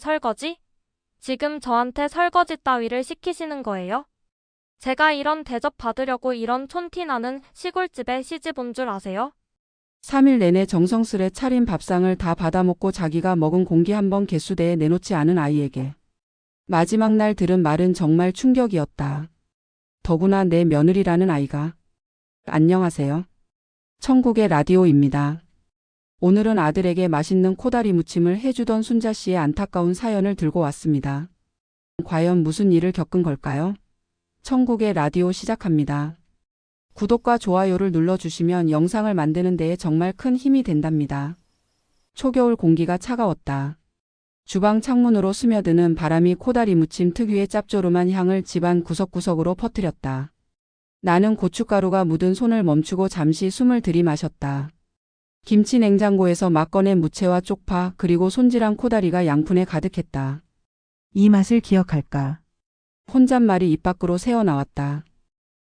설거지? 지금 저한테 설거지 따위를 시키시는 거예요? 제가 이런 대접 받으려고 이런 촌티 나는 시골집에 시집 온 줄 아세요? 3일 내내 정성스레 차린 밥상을 다 받아먹고 자기가 먹은 공기 한 번 개수대에 내놓지 않은 아이에게 마지막 날 들은 말은 정말 충격이었다. 더구나 내 며느리라는 아이가. 안녕하세요. 천국의 라디오입니다. 오늘은 아들에게 맛있는 코다리 무침을 해주던 순자 씨의 안타까운 사연을 들고 왔습니다. 과연 무슨 일을 겪은 걸까요? 천국의 라디오 시작합니다. 구독과 좋아요를 눌러주시면 영상을 만드는 데에 정말 큰 힘이 된답니다. 초겨울 공기가 차가웠다. 주방 창문으로 스며드는 바람이 코다리 무침 특유의 짭조름한 향을 집안 구석구석으로 퍼뜨렸다. 나는 고춧가루가 묻은 손을 멈추고 잠시 숨을 들이마셨다. 김치 냉장고에서 막 꺼낸 무채와 쪽파 그리고 손질한 코다리가 양푼에 가득했다. 이 맛을 기억할까? 혼잣말이 입 밖으로 새어나왔다.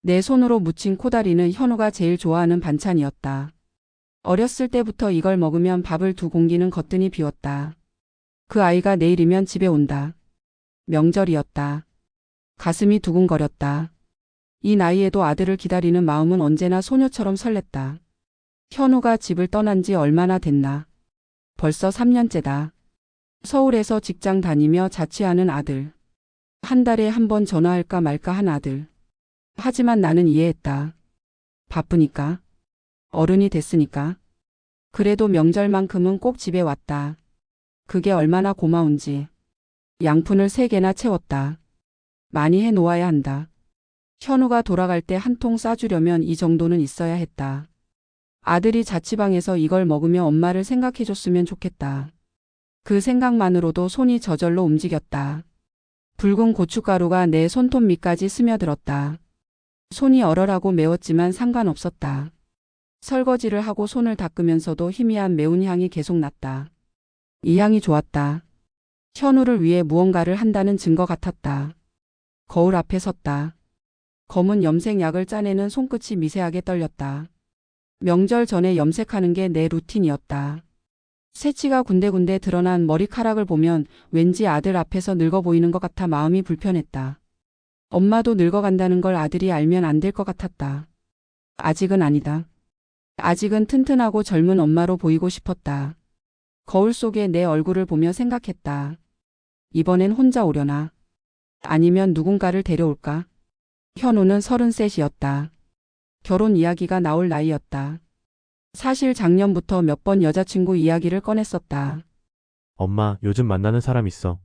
내 손으로 무친 코다리는 현우가 제일 좋아하는 반찬이었다. 어렸을 때부터 이걸 먹으면 밥을 2공기는 거뜬히 비웠다. 그 아이가 내일이면 집에 온다. 명절이었다. 가슴이 두근거렸다. 이 나이에도 아들을 기다리는 마음은 언제나 소녀처럼 설렜다. 현우가 집을 떠난 지 얼마나 됐나. 벌써 3년째다. 서울에서 직장 다니며 자취하는 아들. 한 달에 한 번 전화할까 말까 한 아들. 하지만 나는 이해했다. 바쁘니까. 어른이 됐으니까. 그래도 명절만큼은 꼭 집에 왔다. 그게 얼마나 고마운지. 양푼을 3개나 채웠다. 많이 해놓아야 한다. 현우가 돌아갈 때 한 통 싸주려면 이 정도는 있어야 했다. 아들이 자취방에서 이걸 먹으며 엄마를 생각해줬으면 좋겠다. 그 생각만으로도 손이 저절로 움직였다. 붉은 고춧가루가 내 손톱 밑까지 스며들었다. 손이 얼얼하고 매웠지만 상관없었다. 설거지를 하고 손을 닦으면서도 희미한 매운 향이 계속 났다. 이 향이 좋았다. 현우를 위해 무언가를 한다는 증거 같았다. 거울 앞에 섰다. 검은 염색 약을 짜내는 손끝이 미세하게 떨렸다. 명절 전에 염색하는 게 내 루틴이었다. 새치가 군데군데 드러난 머리카락을 보면 왠지 아들 앞에서 늙어 보이는 것 같아 마음이 불편했다. 엄마도 늙어간다는 걸 아들이 알면 안 될 것 같았다. 아직은 아니다. 아직은 튼튼하고 젊은 엄마로 보이고 싶었다. 거울 속에 내 얼굴을 보며 생각했다. 이번엔 혼자 오려나? 아니면 누군가를 데려올까? 현우는 33이었다. 결혼 이야기가 나올 나이였다. 사실 작년부터 몇 번 여자친구 이야기를 꺼냈었다. 엄마, 요즘 만나는 사람 있어.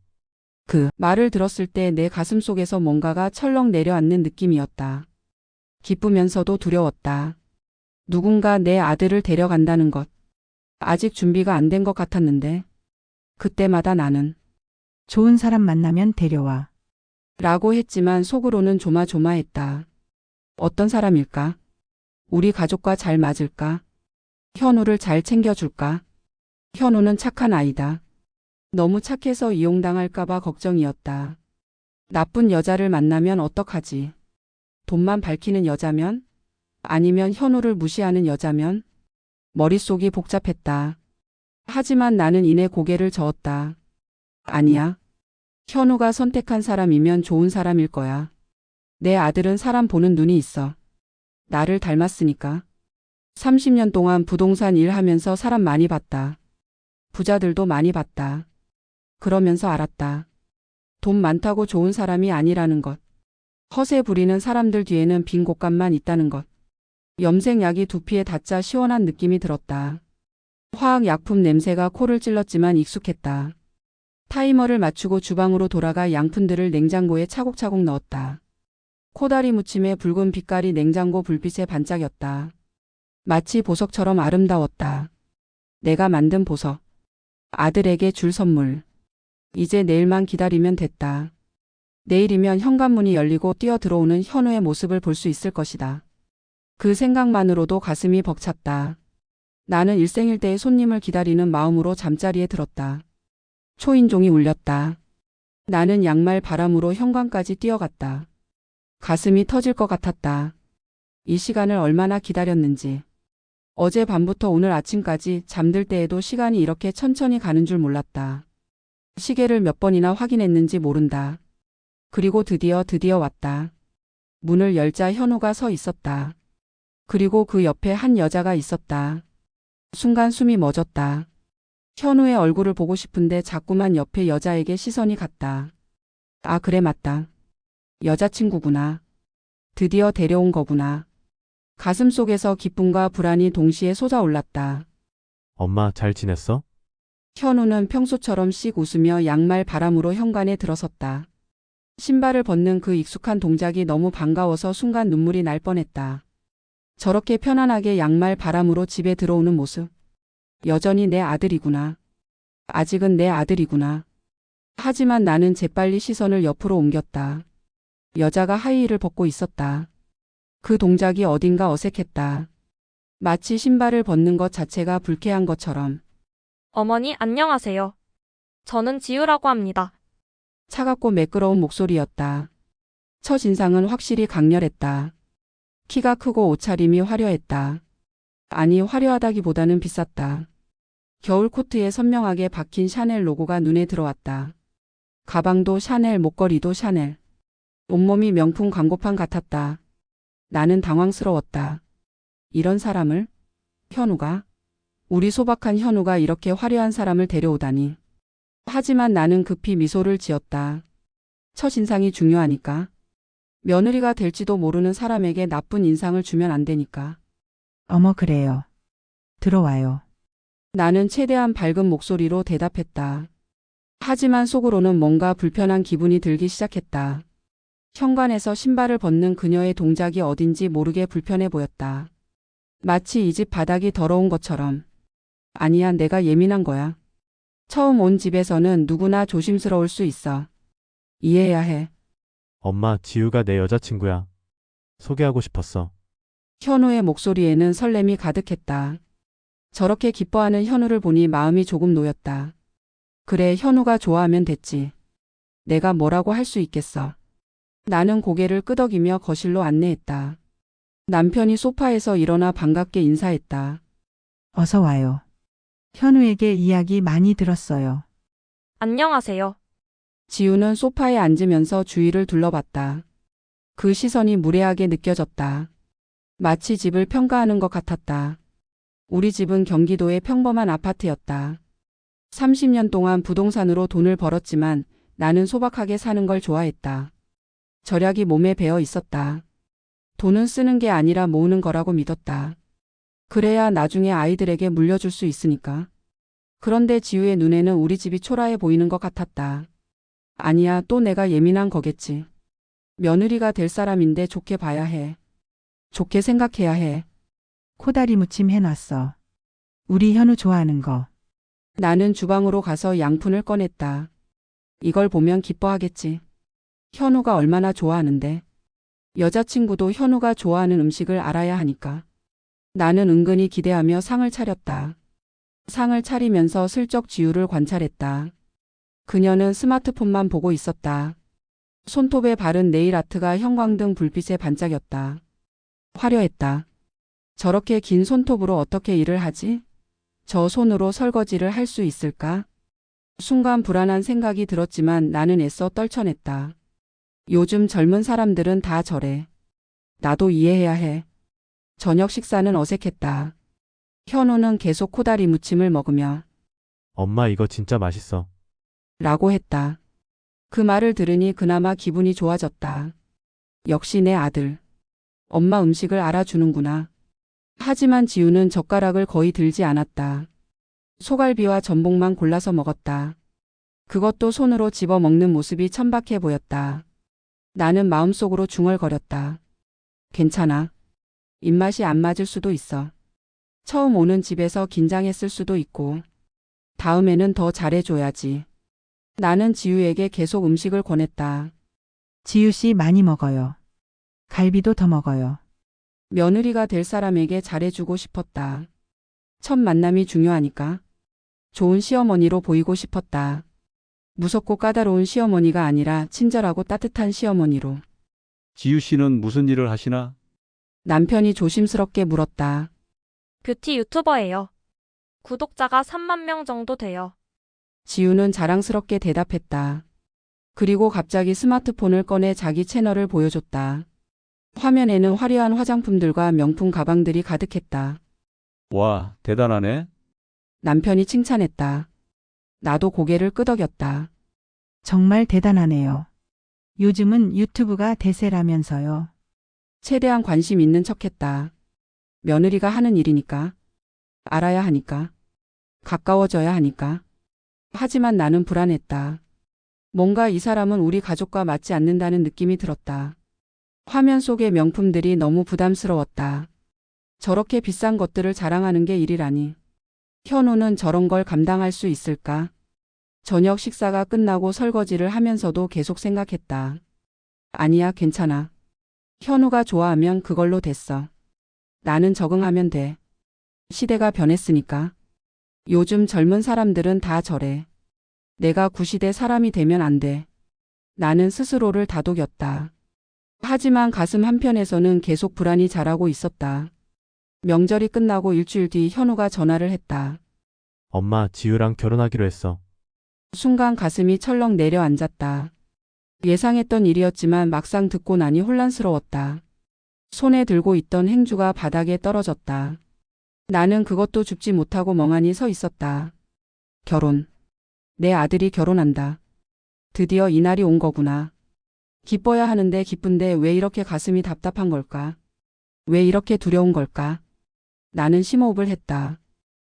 그 말을 들었을 때 내 가슴 속에서 뭔가가 철렁 내려앉는 느낌이었다. 기쁘면서도 두려웠다. 누군가 내 아들을 데려간다는 것. 아직 준비가 안 된 것 같았는데. 그때마다 나는 좋은 사람 만나면 데려와. 라고 했지만 속으로는 조마조마했다. 어떤 사람일까? 우리 가족과 잘 맞을까? 현우를 잘 챙겨줄까? 현우는 착한 아이다. 너무 착해서 이용당할까봐 걱정이었다. 나쁜 여자를 만나면 어떡하지? 돈만 밝히는 여자면? 아니면 현우를 무시하는 여자면? 머릿속이 복잡했다. 하지만 나는 이내 고개를 저었다. 아니야. 현우가 선택한 사람이면 좋은 사람일 거야. 내 아들은 사람 보는 눈이 있어. 나를 닮았으니까. 30년 동안 부동산 일하면서 사람 많이 봤다. 부자들도 많이 봤다. 그러면서 알았다. 돈 많다고 좋은 사람이 아니라는 것. 허세 부리는 사람들 뒤에는 빈 곳간만 있다는 것. 염색약이 두피에 닿자 시원한 느낌이 들었다. 화학약품 냄새가 코를 찔렀지만 익숙했다. 타이머를 맞추고 주방으로 돌아가 양푼들을 냉장고에 차곡차곡 넣었다. 코다리 무침의 붉은 빛깔이 냉장고 불빛에 반짝였다. 마치 보석처럼 아름다웠다. 내가 만든 보석. 아들에게 줄 선물. 이제 내일만 기다리면 됐다. 내일이면 현관문이 열리고 뛰어들어오는 현우의 모습을 볼 수 있을 것이다. 그 생각만으로도 가슴이 벅찼다. 나는 일생일대의 손님을 기다리는 마음으로 잠자리에 들었다. 초인종이 울렸다. 나는 양말 바람으로 현관까지 뛰어갔다. 가슴이 터질 것 같았다. 이 시간을 얼마나 기다렸는지. 어제 밤부터 오늘 아침까지 잠들 때에도 시간이 이렇게 천천히 가는 줄 몰랐다. 시계를 몇 번이나 확인했는지 모른다. 그리고 드디어 왔다. 문을 열자 현우가 서 있었다. 그리고 그 옆에 한 여자가 있었다. 순간 숨이 멎었다. 현우의 얼굴을 보고 싶은데 자꾸만 옆에 여자에게 시선이 갔다. 아, 그래, 맞다. 여자친구구나. 드디어 데려온 거구나. 가슴 속에서 기쁨과 불안이 동시에 솟아올랐다. 엄마 잘 지냈어? 현우는 평소처럼 씩 웃으며 양말 바람으로 현관에 들어섰다. 신발을 벗는 그 익숙한 동작이 너무 반가워서 순간 눈물이 날 뻔했다. 저렇게 편안하게 양말 바람으로 집에 들어오는 모습. 여전히 내 아들이구나. 아직은 내 아들이구나. 하지만 나는 재빨리 시선을 옆으로 옮겼다. 여자가 하이힐을 벗고 있었다. 그 동작이 어딘가 어색했다. 마치 신발을 벗는 것 자체가 불쾌한 것처럼. 어머니, 안녕하세요. 저는 지우라고 합니다. 차갑고 매끄러운 목소리였다. 첫 인상은 확실히 강렬했다. 키가 크고 옷차림이 화려했다. 아니, 화려하다기보다는 비쌌다. 겨울 코트에 선명하게 박힌 샤넬 로고가 눈에 들어왔다. 가방도 샤넬, 목걸이도 샤넬. 온몸이 명품 광고판 같았다. 나는 당황스러웠다. 이런 사람을? 현우가? 우리 소박한 현우가 이렇게 화려한 사람을 데려오다니. 하지만 나는 급히 미소를 지었다. 첫인상이 중요하니까. 며느리가 될지도 모르는 사람에게 나쁜 인상을 주면 안 되니까. 어머, 그래요. 들어와요. 나는 최대한 밝은 목소리로 대답했다. 하지만 속으로는 뭔가 불편한 기분이 들기 시작했다. 현관에서 신발을 벗는 그녀의 동작이 어딘지 모르게 불편해 보였다. 마치 이 집 바닥이 더러운 것처럼. 아니야, 내가 예민한 거야. 처음 온 집에서는 누구나 조심스러울 수 있어. 이해해야 해. 엄마, 지우가 내 여자친구야. 소개하고 싶었어. 현우의 목소리에는 설렘이 가득했다. 저렇게 기뻐하는 현우를 보니 마음이 조금 놓였다. 그래, 현우가 좋아하면 됐지. 내가 뭐라고 할 수 있겠어. 나는 고개를 끄덕이며 거실로 안내했다. 남편이 소파에서 일어나 반갑게 인사했다. 어서 와요. 현우에게 이야기 많이 들었어요. 안녕하세요. 지우는 소파에 앉으면서 주위를 둘러봤다. 그 시선이 무례하게 느껴졌다. 마치 집을 평가하는 것 같았다. 우리 집은 경기도의 평범한 아파트였다. 30년 동안 부동산으로 돈을 벌었지만 나는 소박하게 사는 걸 좋아했다. 절약이 몸에 배어 있었다. 돈은 쓰는 게 아니라 모으는 거라고 믿었다. 그래야 나중에 아이들에게 물려줄 수 있으니까. 그런데 지우의 눈에는 우리 집이 초라해 보이는 것 같았다. 아니야, 또 내가 예민한 거겠지. 며느리가 될 사람인데 좋게 봐야 해. 좋게 생각해야 해. 코다리 무침 해놨어. 우리 현우 좋아하는 거. 나는 주방으로 가서 양푼을 꺼냈다. 이걸 보면 기뻐하겠지. 현우가 얼마나 좋아하는데. 여자친구도 현우가 좋아하는 음식을 알아야 하니까. 나는 은근히 기대하며 상을 차렸다. 상을 차리면서 슬쩍 지우를 관찰했다. 그녀는 스마트폰만 보고 있었다. 손톱에 바른 네일 아트가 형광등 불빛에 반짝였다. 화려했다. 저렇게 긴 손톱으로 어떻게 일을 하지? 저 손으로 설거지를 할 수 있을까? 순간 불안한 생각이 들었지만 나는 애써 떨쳐냈다. 요즘 젊은 사람들은 다 저래. 나도 이해해야 해. 저녁 식사는 어색했다. 현우는 계속 코다리 무침을 먹으며 엄마, 이거 진짜 맛있어. 라고 했다. 그 말을 들으니 그나마 기분이 좋아졌다. 역시 내 아들. 엄마 음식을 알아주는구나. 하지만 지우는 젓가락을 거의 들지 않았다. 소갈비와 전복만 골라서 먹었다. 그것도 손으로 집어 먹는 모습이 천박해 보였다. 나는 마음속으로 중얼거렸다. 괜찮아. 입맛이 안 맞을 수도 있어. 처음 오는 집에서 긴장했을 수도 있고. 다음에는 더 잘해줘야지. 나는 지우에게 계속 음식을 권했다. 지우 씨 많이 먹어요. 갈비도 더 먹어요. 며느리가 될 사람에게 잘해주고 싶었다. 첫 만남이 중요하니까. 좋은 시어머니로 보이고 싶었다. 무섭고 까다로운 시어머니가 아니라 친절하고 따뜻한 시어머니로. 지우 씨는 무슨 일을 하시나? 남편이 조심스럽게 물었다. 뷰티 유튜버예요. 구독자가 3만 명 정도 돼요. 지우는 자랑스럽게 대답했다. 그리고 갑자기 스마트폰을 꺼내 자기 채널을 보여줬다. 화면에는 화려한 화장품들과 명품 가방들이 가득했다. 와, 대단하네. 남편이 칭찬했다. 나도 고개를 끄덕였다. 정말 대단하네요. 요즘은 유튜브가 대세라면서요. 최대한 관심 있는 척했다. 며느리가 하는 일이니까. 알아야 하니까. 가까워져야 하니까. 하지만 나는 불안했다. 뭔가 이 사람은 우리 가족과 맞지 않는다는 느낌이 들었다. 화면 속의 명품들이 너무 부담스러웠다. 저렇게 비싼 것들을 자랑하는 게 일이라니. 현우는 저런 걸 감당할 수 있을까? 저녁 식사가 끝나고 설거지를 하면서도 계속 생각했다. 아니야, 괜찮아. 현우가 좋아하면 그걸로 됐어. 나는 적응하면 돼. 시대가 변했으니까. 요즘 젊은 사람들은 다 저래. 내가 구시대 사람이 되면 안 돼. 나는 스스로를 다독였다. 하지만 가슴 한편에서는 계속 불안이 자라고 있었다. 명절이 끝나고 일주일 뒤 현우가 전화를 했다. 엄마, 지우랑 결혼하기로 했어. 순간 가슴이 철렁 내려앉았다. 예상했던 일이었지만 막상 듣고 나니 혼란스러웠다. 손에 들고 있던 행주가 바닥에 떨어졌다. 나는 그것도 줍지 못하고 멍하니 서 있었다. 결혼. 내 아들이 결혼한다. 드디어 이날이 온 거구나. 기뻐야 하는데 기쁜데 왜 이렇게 가슴이 답답한 걸까? 왜 이렇게 두려운 걸까? 나는 심호흡을 했다.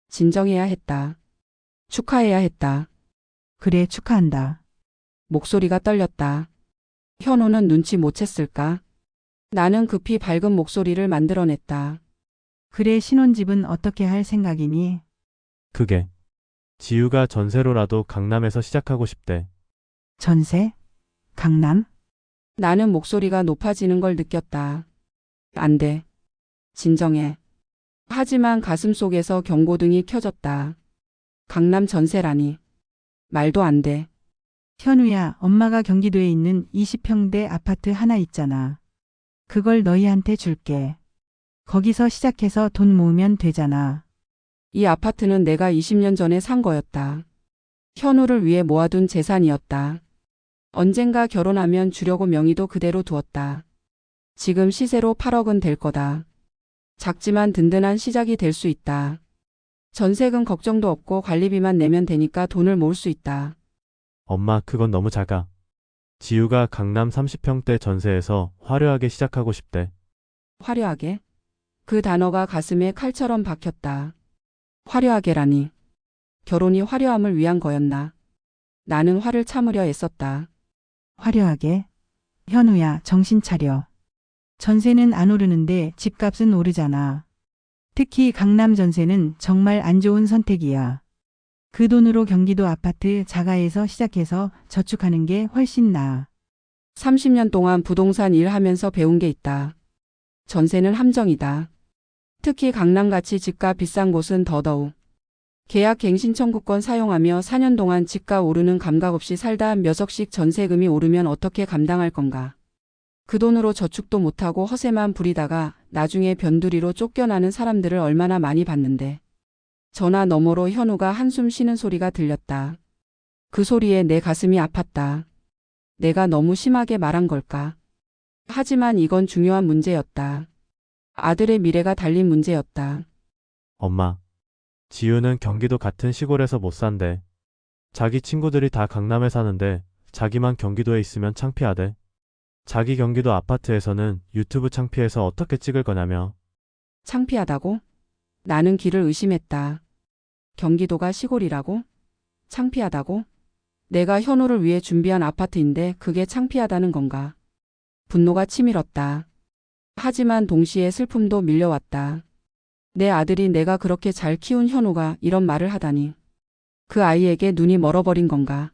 진정해야 했다. 축하해야 했다. 그래, 축하한다. 목소리가 떨렸다. 현우는 눈치 못 챘을까? 나는 급히 밝은 목소리를 만들어냈다. 그래, 신혼집은 어떻게 할 생각이니? 그게. 지우가 전세로라도 강남에서 시작하고 싶대. 전세? 강남? 나는 목소리가 높아지는 걸 느꼈다. 안 돼. 진정해. 하지만 가슴 속에서 경고등이 켜졌다. 강남 전세라니. 말도 안 돼. 현우야, 엄마가 경기도에 있는 20평대 아파트 하나 있잖아. 그걸 너희한테 줄게. 거기서 시작해서 돈 모으면 되잖아. 이 아파트는 내가 20년 전에 산 거였다. 현우를 위해 모아둔 재산이었다. 언젠가 결혼하면 주려고 명의도 그대로 두었다. 지금 시세로 8억은 될 거다. 작지만 든든한 시작이 될 수 있다. 전세금 걱정도 없고 관리비만 내면 되니까 돈을 모을 수 있다. 엄마, 그건 너무 작아. 지우가 강남 30평대 전세에서 화려하게 시작하고 싶대. 화려하게? 그 단어가 가슴에 칼처럼 박혔다. 화려하게라니. 결혼이 화려함을 위한 거였나? 나는 화를 참으려 애썼다. 화려하게? 현우야, 정신 차려. 전세는 안 오르는데 집값은 오르잖아. 특히 강남 전세는 정말 안 좋은 선택이야. 그 돈으로 경기도 아파트 자가에서 시작해서 저축하는 게 훨씬 나아. 30년 동안 부동산 일하면서 배운 게 있다. 전세는 함정이다. 특히 강남같이 집값 비싼 곳은 더더욱. 계약 갱신 청구권 사용하며 4년 동안 집값 오르는 감각 없이 살다 몇 억씩 전세금이 오르면 어떻게 감당할 건가. 그 돈으로 저축도 못하고 허세만 부리다가 나중에 변두리로 쫓겨나는 사람들을 얼마나 많이 봤는데. 전화 너머로 현우가 한숨 쉬는 소리가 들렸다. 그 소리에 내 가슴이 아팠다. 내가 너무 심하게 말한 걸까? 하지만 이건 중요한 문제였다. 아들의 미래가 달린 문제였다. 엄마, 지우는 경기도 같은 시골에서 못 산대. 자기 친구들이 다 강남에 사는데 자기만 경기도에 있으면 창피하대. 자기 경기도 아파트에서는 유튜브 창피해서 어떻게 찍을 거냐며. 창피하다고? 나는 귀를 의심했다. 경기도가 시골이라고? 창피하다고? 내가 현우를 위해 준비한 아파트인데 그게 창피하다는 건가? 분노가 치밀었다. 하지만 동시에 슬픔도 밀려왔다. 내 아들이 내가 그렇게 잘 키운 현우가 이런 말을 하다니. 그 아이에게 눈이 멀어버린 건가?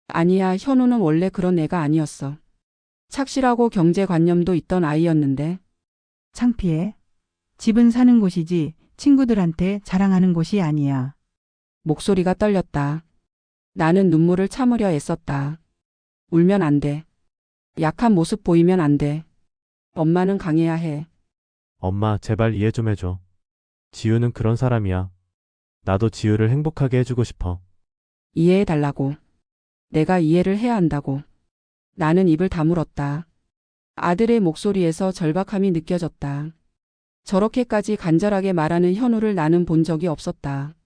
아니야, 현우는 원래 그런 애가 아니었어. 착실하고 경제관념도 있던 아이였는데. 창피해? 집은 사는 곳이지 친구들한테 자랑하는 곳이 아니야. 목소리가 떨렸다. 나는 눈물을 참으려 애썼다. 울면 안 돼. 약한 모습 보이면 안 돼. 엄마는 강해야 해. 엄마, 제발 이해 좀 해줘. 지우는 그런 사람이야. 나도 지우를 행복하게 해주고 싶어. 이해해달라고. 내가 이해를 해야 한다고. 나는 입을 다물었다. 아들의 목소리에서 절박함이 느껴졌다. 저렇게까지 간절하게 말하는 현우를 나는 본 적이 없었다.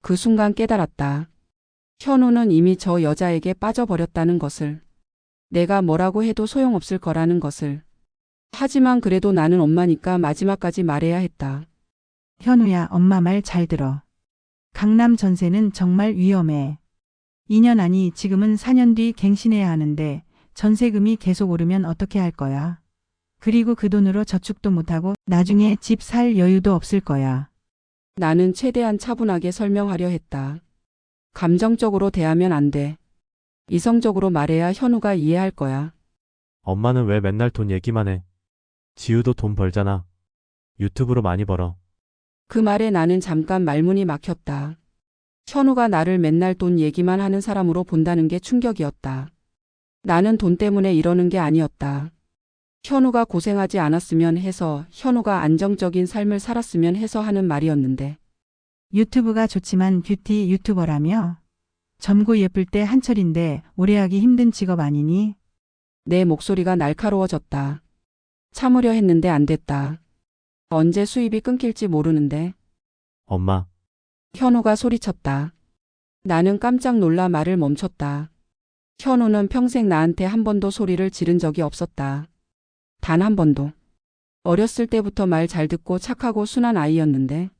그 순간 깨달았다. 현우는 이미 저 여자에게 빠져버렸다는 것을. 내가 뭐라고 해도 소용없을 거라는 것을. 하지만 그래도 나는 엄마니까 마지막까지 말해야 했다. 현우야, 엄마 말 잘 들어. 강남 전세는 정말 위험해. 2년 아니 지금은 4년 뒤 갱신해야 하는데 전세금이 계속 오르면 어떻게 할 거야? 그리고 그 돈으로 저축도 못하고 나중에 집 살 여유도 없을 거야. 나는 최대한 차분하게 설명하려 했다. 감정적으로 대하면 안 돼. 이성적으로 말해야 현우가 이해할 거야. 엄마는 왜 맨날 돈 얘기만 해? 지우도 돈 벌잖아. 유튜브로 많이 벌어. 그 말에 나는 잠깐 말문이 막혔다. 현우가 나를 맨날 돈 얘기만 하는 사람으로 본다는 게 충격이었다. 나는 돈 때문에 이러는 게 아니었다. 현우가 고생하지 않았으면 해서, 현우가 안정적인 삶을 살았으면 해서 하는 말이었는데. 유튜브가 좋지만 뷰티 유튜버라며? 젊고 예쁠 때 한철인데 오래 하기 힘든 직업 아니니? 내 목소리가 날카로워졌다. 참으려 했는데 안 됐다. 언제 수입이 끊길지 모르는데. 엄마, 현우가 소리쳤다. 나는 깜짝 놀라 말을 멈췄다. 현우는 평생 나한테 한 번도 소리를 지른 적이 없었다. 단 한 번도. 어렸을 때부터 말 잘 듣고 착하고 순한 아이였는데.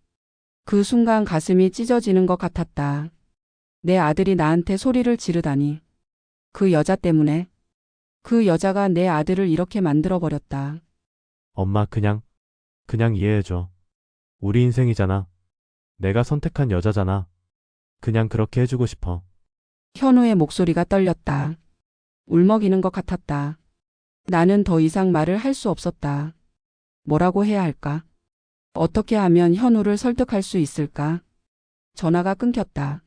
그 순간 가슴이 찢어지는 것 같았다. 내 아들이 나한테 소리를 지르다니. 그 여자 때문에. 그 여자가 내 아들을 이렇게 만들어버렸다. 엄마 그냥 이해해줘. 우리 인생이잖아. 내가 선택한 여자잖아. 그냥 그렇게 해주고 싶어. 현우의 목소리가 떨렸다. 울먹이는 것 같았다. 나는 더 이상 말을 할 수 없었다. 뭐라고 해야 할까? 어떻게 하면 현우를 설득할 수 있을까? 전화가 끊겼다.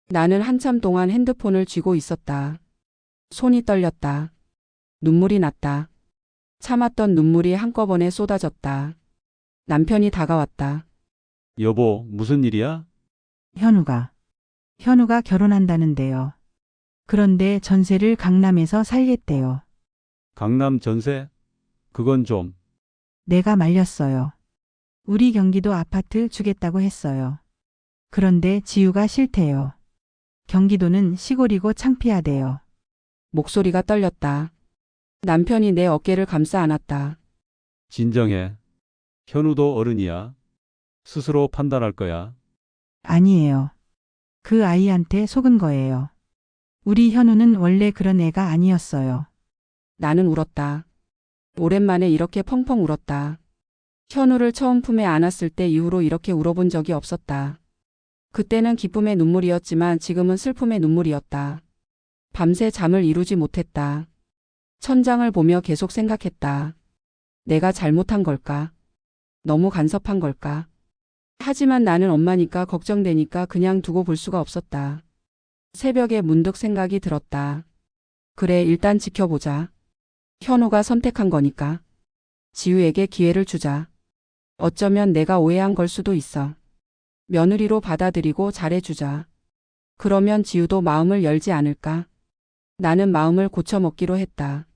나는 한참 동안 핸드폰을 쥐고 있었다. 손이 떨렸다. 눈물이 났다. 참았던 눈물이 한꺼번에 쏟아졌다. 남편이 다가왔다. 여보, 무슨 일이야? 현우가 결혼한다는데요. 그런데 전세를 강남에서 살겠대요. 강남 전세? 그건 좀. 내가 말렸어요. 우리 경기도 아파트 주겠다고 했어요. 그런데 지우가 싫대요. 경기도는 시골이고 창피하대요. 목소리가 떨렸다. 남편이 내 어깨를 감싸 안았다. 진정해. 현우도 어른이야. 스스로 판단할 거야. 아니에요. 그 아이한테 속은 거예요. 우리 현우는 원래 그런 애가 아니었어요. 나는 울었다. 오랜만에 이렇게 펑펑 울었다. 현우를 처음 품에 안았을 때 이후로 이렇게 울어본 적이 없었다. 그때는 기쁨의 눈물이었지만 지금은 슬픔의 눈물이었다. 밤새 잠을 이루지 못했다. 천장을 보며 계속 생각했다. 내가 잘못한 걸까? 너무 간섭한 걸까? 하지만 나는 엄마니까 걱정되니까 그냥 두고 볼 수가 없었다. 새벽에 문득 생각이 들었다. 그래, 일단 지켜보자. 현우가 선택한 거니까. 지우에게 기회를 주자. 어쩌면 내가 오해한 걸 수도 있어. 며느리로 받아들이고 잘해주자. 그러면 지우도 마음을 열지 않을까? 나는 마음을 고쳐먹기로 했다.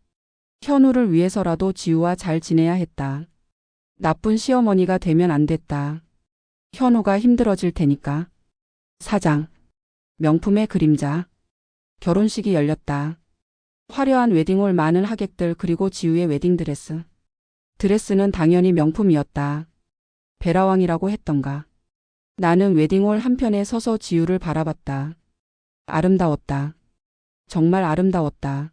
현우를 위해서라도 지우와 잘 지내야 했다. 나쁜 시어머니가 되면 안 됐다. 현우가 힘들어질 테니까. 사장. 명품의 그림자. 결혼식이 열렸다. 화려한 웨딩홀, 많은 하객들, 그리고 지우의 웨딩드레스. 드레스는 당연히 명품이었다. 베라왕이라고 했던가. 나는 웨딩홀 한편에 서서 지우를 바라봤다. 아름다웠다. 정말 아름다웠다.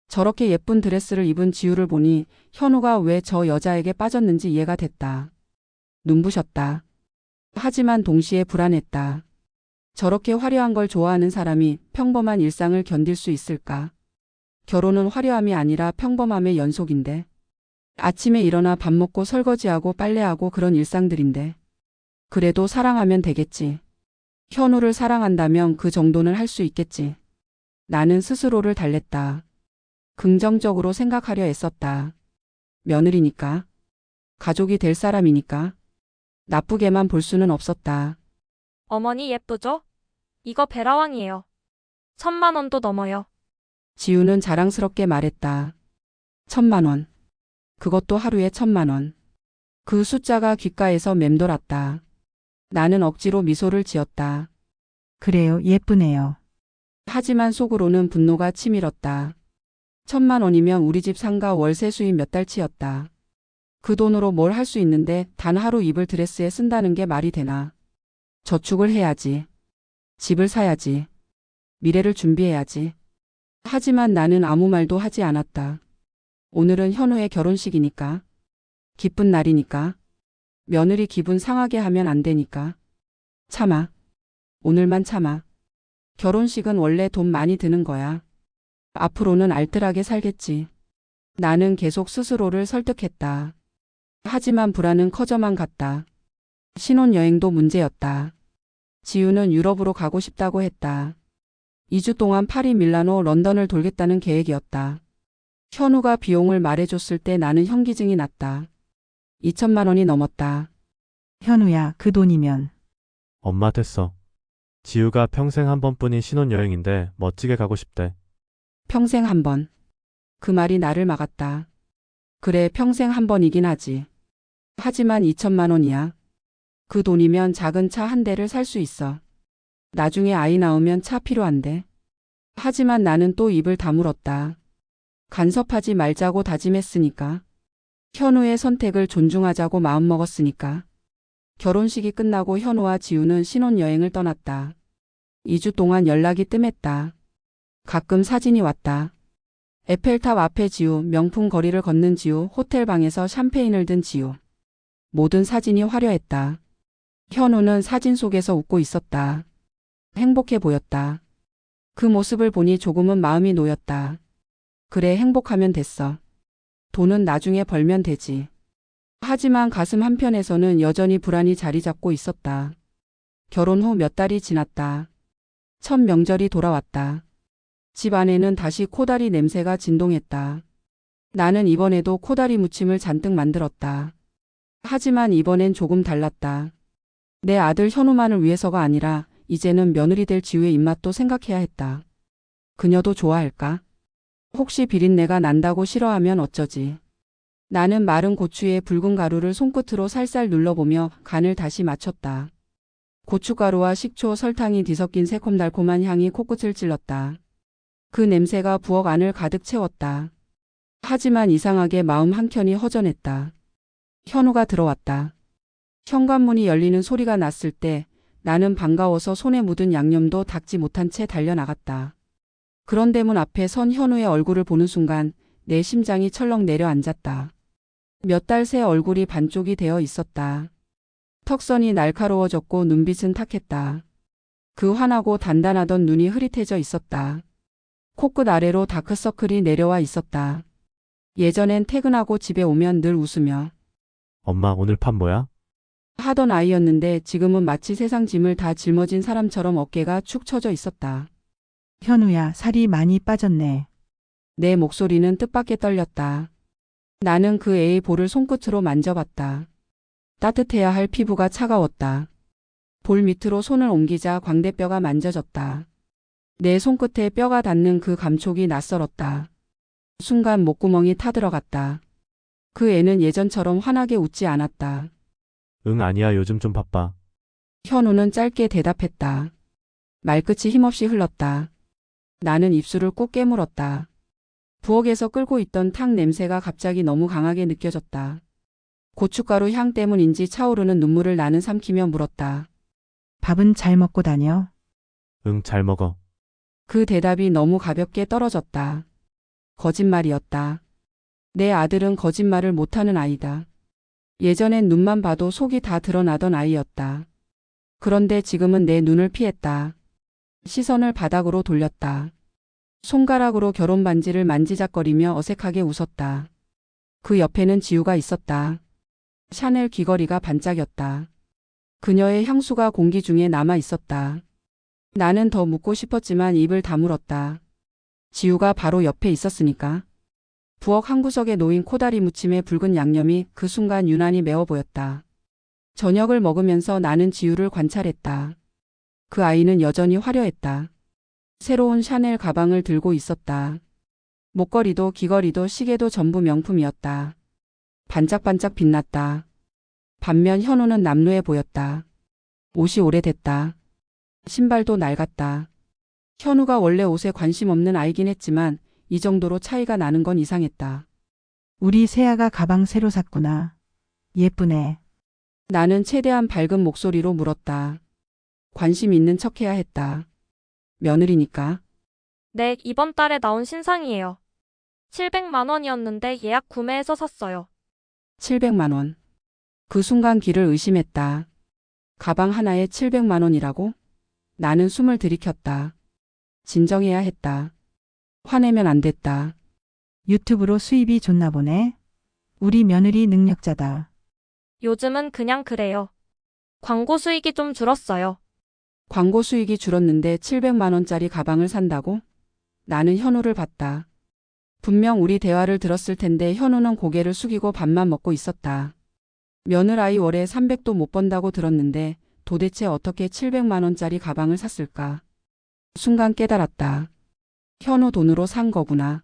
저렇게 예쁜 드레스를 입은 지우를 보니 현우가 왜 저 여자에게 빠졌는지 이해가 됐다. 눈부셨다. 하지만 동시에 불안했다. 저렇게 화려한 걸 좋아하는 사람이 평범한 일상을 견딜 수 있을까? 결혼은 화려함이 아니라 평범함의 연속인데. 아침에 일어나 밥 먹고 설거지하고 빨래하고 그런 일상들인데. 그래도 사랑하면 되겠지. 현우를 사랑한다면 그 정도는 할 수 있겠지. 나는 스스로를 달랬다. 긍정적으로 생각하려 애썼다. 며느리니까. 가족이 될 사람이니까. 나쁘게만 볼 수는 없었다. 어머니 예쁘죠? 이거 베라왕이에요. 1,000만 원도 넘어요. 지우는 자랑스럽게 말했다. 1,000만 원. 그것도 하루에 1,000만 원. 그 숫자가 귓가에서 맴돌았다. 나는 억지로 미소를 지었다. 그래요, 예쁘네요. 하지만 속으로는 분노가 치밀었다. 1,000만 원이면 우리 집 상가 월세 수입 몇 달치였다. 그 돈으로 뭘 할 수 있는데 단 하루 입을 드레스에 쓴다는 게 말이 되나. 저축을 해야지. 집을 사야지. 미래를 준비해야지. 하지만 나는 아무 말도 하지 않았다. 오늘은 현우의 결혼식이니까. 기쁜 날이니까. 며느리 기분 상하게 하면 안 되니까. 참아. 오늘만 참아. 결혼식은 원래 돈 많이 드는 거야. 앞으로는 알뜰하게 살겠지. 나는 계속 스스로를 설득했다. 하지만 불안은 커져만 갔다. 신혼여행도 문제였다. 지우는 유럽으로 가고 싶다고 했다. 2주 동안 파리, 밀라노, 런던을 돌겠다는 계획이었다. 현우가 비용을 말해줬을 때 나는 현기증이 났다. 2,000만 원이 넘었다. 현우야, 그 돈이면. 엄마 됐어. 지우가 평생 한 번뿐인 신혼여행인데 멋지게 가고 싶대. 평생 한 번. 그 말이 나를 막았다. 그래, 평생 한 번이긴 하지. 하지만 2,000만 원이야. 그 돈이면 작은 차 한 대를 살 수 있어. 나중에 아이 낳으면 차 필요한데. 하지만 나는 또 입을 다물었다. 간섭하지 말자고 다짐했으니까. 현우의 선택을 존중하자고 마음먹었으니까. 결혼식이 끝나고 현우와 지우는 신혼여행을 떠났다. 2주 동안 연락이 뜸했다. 가끔 사진이 왔다. 에펠탑 앞에 지우, 명품 거리를 걷는 지우, 호텔 방에서 샴페인을 든 지우. 모든 사진이 화려했다. 현우는 사진 속에서 웃고 있었다. 행복해 보였다. 그 모습을 보니 조금은 마음이 놓였다. 그래, 행복하면 됐어. 돈은 나중에 벌면 되지. 하지만 가슴 한편에서는 여전히 불안이 자리 잡고 있었다. 결혼 후 몇 달이 지났다. 첫 명절이 돌아왔다. 집 안에는 다시 코다리 냄새가 진동했다. 나는 이번에도 코다리 무침을 잔뜩 만들었다. 하지만 이번엔 조금 달랐다. 내 아들 현우만을 위해서가 아니라 이제는 며느리 될 지우의 입맛도 생각해야 했다. 그녀도 좋아할까? 혹시 비린내가 난다고 싫어하면 어쩌지? 나는 마른 고추에 붉은 가루를 손끝으로 살살 눌러보며 간을 다시 맞췄다. 고춧가루와 식초, 설탕이 뒤섞인 새콤달콤한 향이 코끝을 찔렀다. 그 냄새가 부엌 안을 가득 채웠다. 하지만 이상하게 마음 한켠이 허전했다. 현우가 들어왔다. 현관문이 열리는 소리가 났을 때 나는 반가워서 손에 묻은 양념도 닦지 못한 채 달려나갔다. 그런데 문 앞에 선 현우의 얼굴을 보는 순간 내 심장이 철렁 내려앉았다. 몇 달 새 얼굴이 반쪽이 되어 있었다. 턱선이 날카로워졌고 눈빛은 탁했다. 그 환하고 단단하던 눈이 흐릿해져 있었다. 코끝 아래로 다크서클이 내려와 있었다. 예전엔 퇴근하고 집에 오면 늘 웃으며 엄마 오늘 밥 뭐야? 하던 아이였는데 지금은 마치 세상 짐을 다 짊어진 사람처럼 어깨가 축 처져 있었다. 현우야, 살이 많이 빠졌네. 내 목소리는 뜻밖의 떨렸다. 나는 그 애의 볼을 손끝으로 만져봤다. 따뜻해야 할 피부가 차가웠다. 볼 밑으로 손을 옮기자 광대뼈가 만져졌다. 내 손끝에 뼈가 닿는 그 감촉이 낯설었다. 순간 목구멍이 타들어갔다. 그 애는 예전처럼 환하게 웃지 않았다. 응 아니야 요즘 좀 바빠. 현우는 짧게 대답했다. 말끝이 힘없이 흘렀다. 나는 입술을 꾹 깨물었다. 부엌에서 끓고 있던 탕 냄새가 갑자기 너무 강하게 느껴졌다. 고춧가루 향 때문인지 차오르는 눈물을 나는 삼키며 물었다. 밥은 잘 먹고 다녀? 응 잘 먹어. 그 대답이 너무 가볍게 떨어졌다. 거짓말이었다. 내 아들은 거짓말을 못하는 아이다. 예전엔 눈만 봐도 속이 다 드러나던 아이였다. 그런데 지금은 내 눈을 피했다. 시선을 바닥으로 돌렸다. 손가락으로 결혼 반지를 만지작거리며 어색하게 웃었다. 그 옆에는 지우가 있었다. 샤넬 귀걸이가 반짝였다. 그녀의 향수가 공기 중에 남아 있었다. 나는 더 묻고 싶었지만 입을 다물었다. 지우가 바로 옆에 있었으니까. 부엌 한구석에 놓인 코다리 무침의 붉은 양념이 그 순간 유난히 매워 보였다. 저녁을 먹으면서 나는 지우를 관찰했다. 그 아이는 여전히 화려했다. 새로운 샤넬 가방을 들고 있었다. 목걸이도 귀걸이도 시계도 전부 명품이었다. 반짝반짝 빛났다. 반면 현우는 남루해 보였다. 옷이 오래됐다. 신발도 낡았다. 현우가 원래 옷에 관심 없는 아이긴 했지만 이 정도로 차이가 나는 건 이상했다. 우리 세아가 가방 새로 샀구나. 예쁘네. 나는 최대한 밝은 목소리로 물었다. 관심 있는 척해야 했다. 며느리니까. 네, 이번 달에 나온 신상이에요. 700만 원이었는데 예약 구매해서 샀어요. 700만 원. 그 순간 귀를 의심했다. 가방 하나에 700만 원이라고? 나는 숨을 들이켰다. 진정해야 했다. 화내면 안 됐다. 유튜브로 수입이 좋나 보네. 우리 며느리 능력자다. 요즘은 그냥 그래요. 광고 수익이 좀 줄었어요. 광고 수익이 줄었는데 700만 원짜리 가방을 산다고? 나는 현우를 봤다. 분명 우리 대화를 들었을 텐데 현우는 고개를 숙이고 밥만 먹고 있었다. 며느라이 월에 300도 못 번다고 들었는데 도대체 어떻게 700만 원짜리 가방을 샀을까? 순간 깨달았다. 현우 돈으로 산 거구나.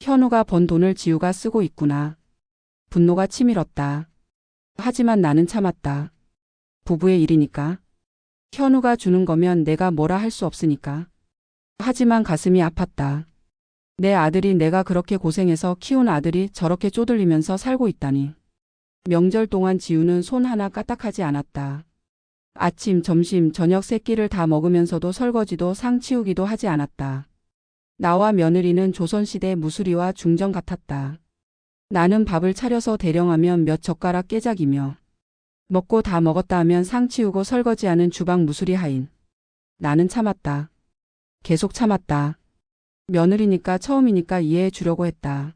현우가 번 돈을 지우가 쓰고 있구나. 분노가 치밀었다. 하지만 나는 참았다. 부부의 일이니까. 현우가 주는 거면 내가 뭐라 할 수 없으니까. 하지만 가슴이 아팠다. 내 아들이 내가 그렇게 고생해서 키운 아들이 저렇게 쪼들리면서 살고 있다니. 명절 동안 지우는 손 하나 까딱하지 않았다. 아침, 점심, 저녁 세 끼를 다 먹으면서도 설거지도 상 치우기도 하지 않았다. 나와 며느리는 조선시대 무수리와 중정 같았다. 나는 밥을 차려서 대령하면 몇 젓가락 깨작이며 먹고 다 먹었다 하면 상 치우고 설거지하는 주방 무수리 하인. 나는 참았다. 계속 참았다. 며느리니까 처음이니까 이해해 주려고 했다.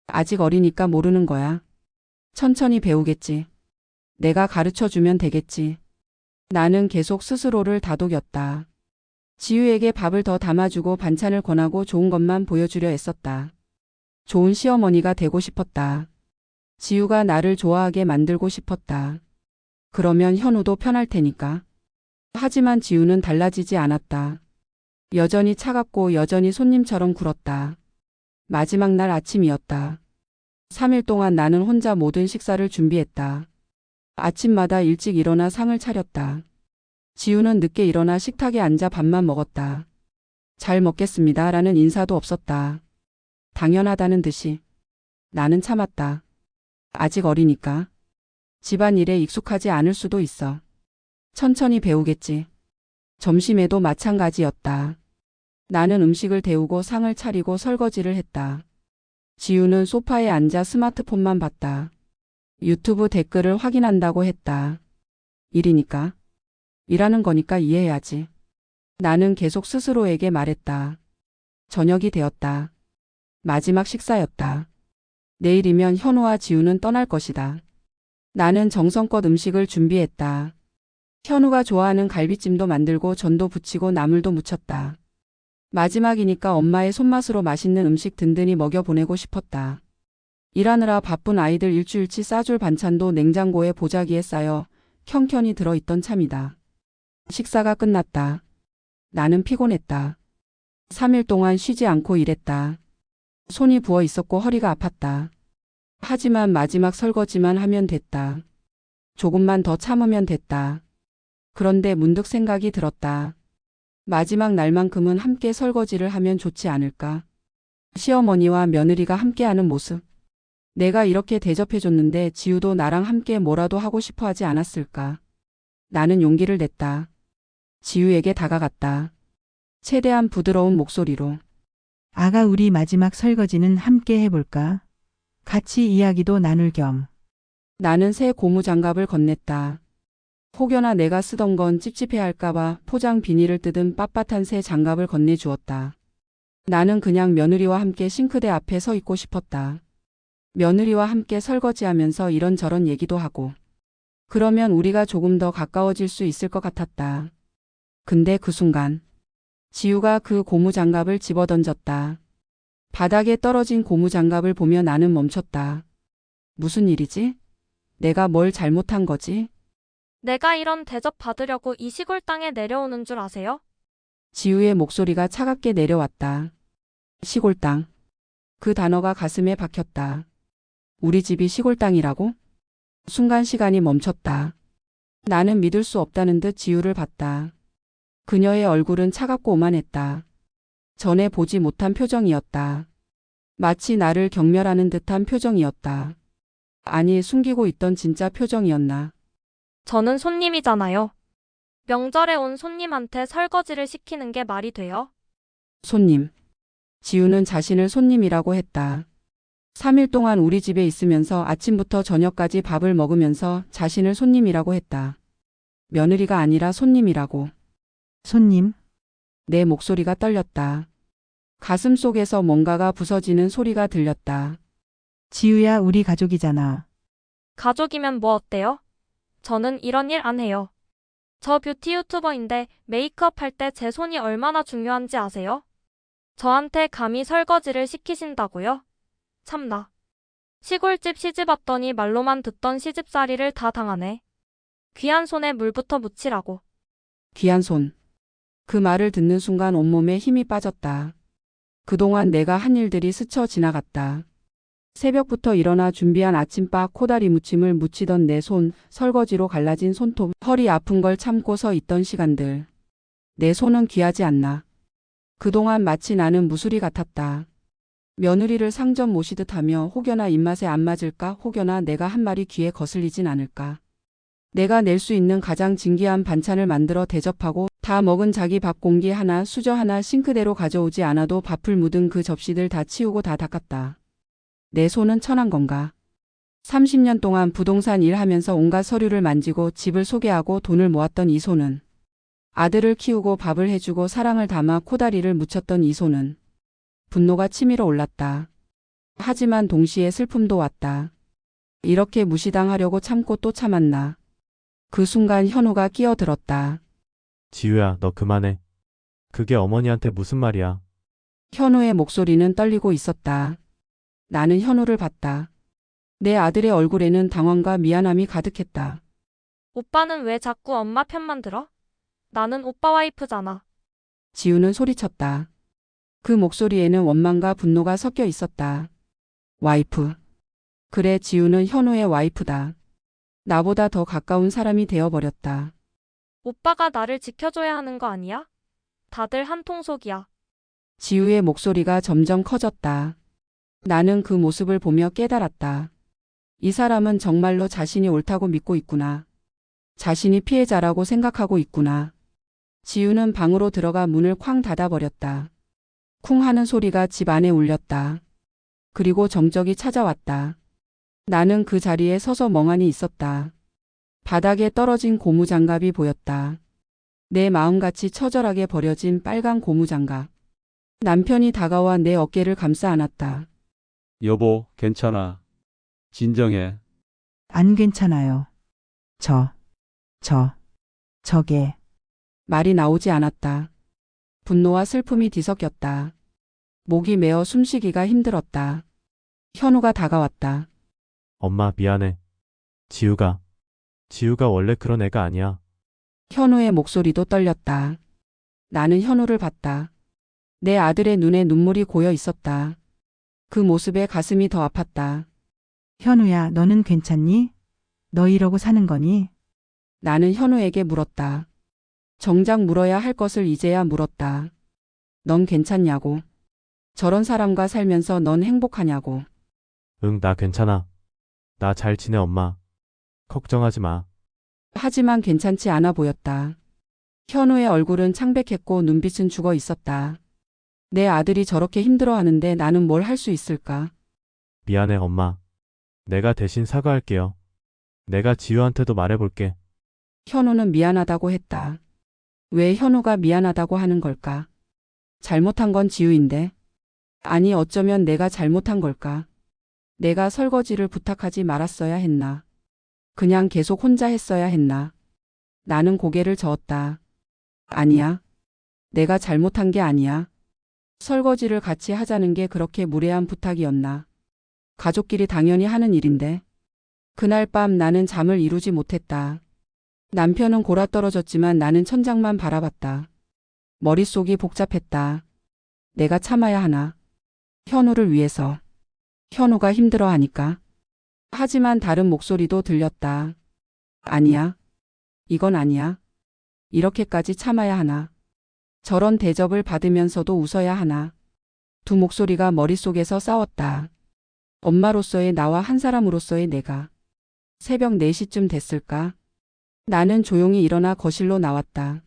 아직 어리니까 모르는 거야. 천천히 배우겠지. 내가 가르쳐 주면 되겠지. 나는 계속 스스로를 다독였다. 지우에게 밥을 더 담아주고 반찬을 권하고 좋은 것만 보여주려 애썼다. 좋은 시어머니가 되고 싶었다. 지우가 나를 좋아하게 만들고 싶었다. 그러면 현우도 편할 테니까. 하지만 지우는 달라지지 않았다. 여전히 차갑고 여전히 손님처럼 굴었다. 마지막 날 아침이었다. 3일 동안 나는 혼자 모든 식사를 준비했다. 아침마다 일찍 일어나 상을 차렸다. 지우는 늦게 일어나 식탁에 앉아 밥만 먹었다. 잘 먹겠습니다 라는 인사도 없었다. 당연하다는 듯이. 나는 참았다. 아직 어리니까. 집안일에 익숙하지 않을 수도 있어. 천천히 배우겠지. 점심에도 마찬가지였다. 나는 음식을 데우고 상을 차리고 설거지를 했다. 지우는 소파에 앉아 스마트폰만 봤다. 유튜브 댓글을 확인한다고 했다. 일이니까. 일하는 거니까 이해해야지. 나는 계속 스스로에게 말했다. 저녁이 되었다. 마지막 식사였다. 내일이면 현우와 지우는 떠날 것이다. 나는 정성껏 음식을 준비했다. 현우가 좋아하는 갈비찜도 만들고 전도 부치고 나물도 무쳤다. 마지막이니까 엄마의 손맛으로 맛있는 음식 든든히 먹여보내고 싶었다. 일하느라 바쁜 아이들 일주일치 싸줄 반찬도 냉장고에 보자기에 쌓여 켜켜이 들어있던 참이다. 식사가 끝났다. 나는 피곤했다. 3일 동안 쉬지 않고 일했다. 손이 부어 있었고 허리가 아팠다. 하지만 마지막 설거지만 하면 됐다. 조금만 더 참으면 됐다. 그런데 문득 생각이 들었다. 마지막 날만큼은 함께 설거지를 하면 좋지 않을까? 시어머니와 며느리가 함께하는 모습. 내가 이렇게 대접해줬는데 지우도 나랑 함께 뭐라도 하고 싶어 하지 않았을까? 나는 용기를 냈다. 지우에게 다가갔다. 최대한 부드러운 목소리로. 아가 우리 마지막 설거지는 함께 해볼까? 같이 이야기도 나눌 겸. 나는 새 고무 장갑을 건넸다. 혹여나 내가 쓰던 건 찝찝해할까봐 포장 비닐을 뜯은 빳빳한 새 장갑을 건네주었다. 나는 그냥 며느리와 함께 싱크대 앞에 서 있고 싶었다. 며느리와 함께 설거지하면서 이런저런 얘기도 하고. 그러면 우리가 조금 더 가까워질 수 있을 것 같았다. 근데 그 순간 지우가 그 고무장갑을 집어던졌다. 바닥에 떨어진 고무장갑을 보며 나는 멈췄다. 무슨 일이지? 내가 뭘 잘못한 거지? 내가 이런 대접 받으려고 이 시골 땅에 내려오는 줄 아세요? 지우의 목소리가 차갑게 내려왔다. 시골 땅. 그 단어가 가슴에 박혔다. 우리 집이 시골 땅이라고? 순간 시간이 멈췄다. 나는 믿을 수 없다는 듯 지우를 봤다. 그녀의 얼굴은 차갑고 오만했다. 전에 보지 못한 표정이었다. 마치 나를 경멸하는 듯한 표정이었다. 아니, 숨기고 있던 진짜 표정이었나? 저는 손님이잖아요. 명절에 온 손님한테 설거지를 시키는 게 말이 돼요? 손님. 지우는 자신을 손님이라고 했다. 3일 동안 우리 집에 있으면서 아침부터 저녁까지 밥을 먹으면서 자신을 손님이라고 했다. 며느리가 아니라 손님이라고. 손님, 내 목소리가 떨렸다. 가슴 속에서 뭔가가 부서지는 소리가 들렸다. 지우야, 우리 가족이잖아. 가족이면 뭐 어때요? 저는 이런 일 안 해요. 저 뷰티 유튜버인데 메이크업 할 때 제 손이 얼마나 중요한지 아세요? 저한테 감히 설거지를 시키신다고요? 참나. 시골집 시집 왔더니 말로만 듣던 시집살이를 다 당하네. 귀한 손에 물부터 묻히라고. 귀한 손. 그 말을 듣는 순간 온몸에 힘이 빠졌다. 그동안 내가 한 일들이 스쳐 지나갔다. 새벽부터 일어나 준비한 아침밥 코다리 무침을 무치던 내 손, 설거지로 갈라진 손톱, 허리 아픈 걸 참고 서 있던 시간들. 내 손은 귀하지 않나. 그동안 마치 나는 무수리 같았다. 며느리를 상점 모시듯 하며 혹여나 입맛에 안 맞을까, 혹여나 내가 한 말이 귀에 거슬리진 않을까. 내가 낼 수 있는 가장 진귀한 반찬을 만들어 대접하고 다 먹은 자기 밥 공기 하나, 수저 하나 싱크대로 가져오지 않아도 밥풀 묻은 그 접시들 다 치우고 다 닦았다. 내 손은 천한 건가? 30년 동안 부동산 일하면서 온갖 서류를 만지고 집을 소개하고 돈을 모았던 이 손은, 아들을 키우고 밥을 해주고 사랑을 담아 코다리를 묻혔던 이 손은 분노가 치밀어 올랐다. 하지만 동시에 슬픔도 왔다. 이렇게 무시당하려고 참고 또 참았나. 그 순간 현우가 끼어들었다. 지우야, 너 그만해. 그게 어머니한테 무슨 말이야. 현우의 목소리는 떨리고 있었다. 나는 현우를 봤다. 내 아들의 얼굴에는 당황과 미안함이 가득했다. 오빠는 왜 자꾸 엄마 편만 들어? 나는 오빠 와이프잖아. 지우는 소리쳤다. 그 목소리에는 원망과 분노가 섞여 있었다. 와이프. 그래, 지우는 현우의 와이프다. 나보다 더 가까운 사람이 되어버렸다. 오빠가 나를 지켜줘야 하는 거 아니야? 다들 한통속이야. 지우의 목소리가 점점 커졌다. 나는 그 모습을 보며 깨달았다. 이 사람은 정말로 자신이 옳다고 믿고 있구나. 자신이 피해자라고 생각하고 있구나. 지우는 방으로 들어가 문을 쾅 닫아버렸다. 쿵 하는 소리가 집 안에 울렸다. 그리고 정적이 찾아왔다. 나는 그 자리에 서서 멍하니 있었다. 바닥에 떨어진 고무장갑이 보였다. 내 마음같이 처절하게 버려진 빨간 고무장갑. 남편이 다가와 내 어깨를 감싸 안았다. 여보, 괜찮아. 진정해. 안 괜찮아요. 저게. 말이 나오지 않았다. 분노와 슬픔이 뒤섞였다. 목이 메어 숨쉬기가 힘들었다. 현우가 다가왔다. 엄마, 미안해. 지우가 원래 그런 애가 아니야. 현우의 목소리도 떨렸다. 나는 현우를 봤다. 내 아들의 눈에 눈물이 고여 있었다. 그 모습에 가슴이 더 아팠다. 현우야, 너는 괜찮니? 너 이러고 사는 거니? 나는 현우에게 물었다. 정작 물어야 할 것을 이제야 물었다. 넌 괜찮냐고. 저런 사람과 살면서 넌 행복하냐고. 응, 나 괜찮아. 나 잘 지내, 엄마. 걱정하지 마. 하지만 괜찮지 않아 보였다. 현우의 얼굴은 창백했고 눈빛은 죽어 있었다. 내 아들이 저렇게 힘들어하는데 나는 뭘 할 수 있을까? 미안해, 엄마. 내가 대신 사과할게요. 내가 지우한테도 말해볼게. 현우는 미안하다고 했다. 왜 현우가 미안하다고 하는 걸까? 잘못한 건 지우인데. 아니, 어쩌면 내가 잘못한 걸까? 내가 설거지를 부탁하지 말았어야 했나? 그냥 계속 혼자 했어야 했나? 나는 고개를 저었다. 아니야. 내가 잘못한 게 아니야. 설거지를 같이 하자는 게 그렇게 무례한 부탁이었나? 가족끼리 당연히 하는 일인데. 그날 밤 나는 잠을 이루지 못했다. 남편은 골아떨어졌지만 나는 천장만 바라봤다. 머릿속이 복잡했다. 내가 참아야 하나? 현우를 위해서. 현우가 힘들어하니까. 하지만 다른 목소리도 들렸다. 아니야. 이건 아니야. 이렇게까지 참아야 하나? 저런 대접을 받으면서도 웃어야 하나? 두 목소리가 머릿속에서 싸웠다. 엄마로서의 나와 한 사람으로서의 내가. 새벽 4시쯤 됐을까? 나는 조용히 일어나 거실로 나왔다.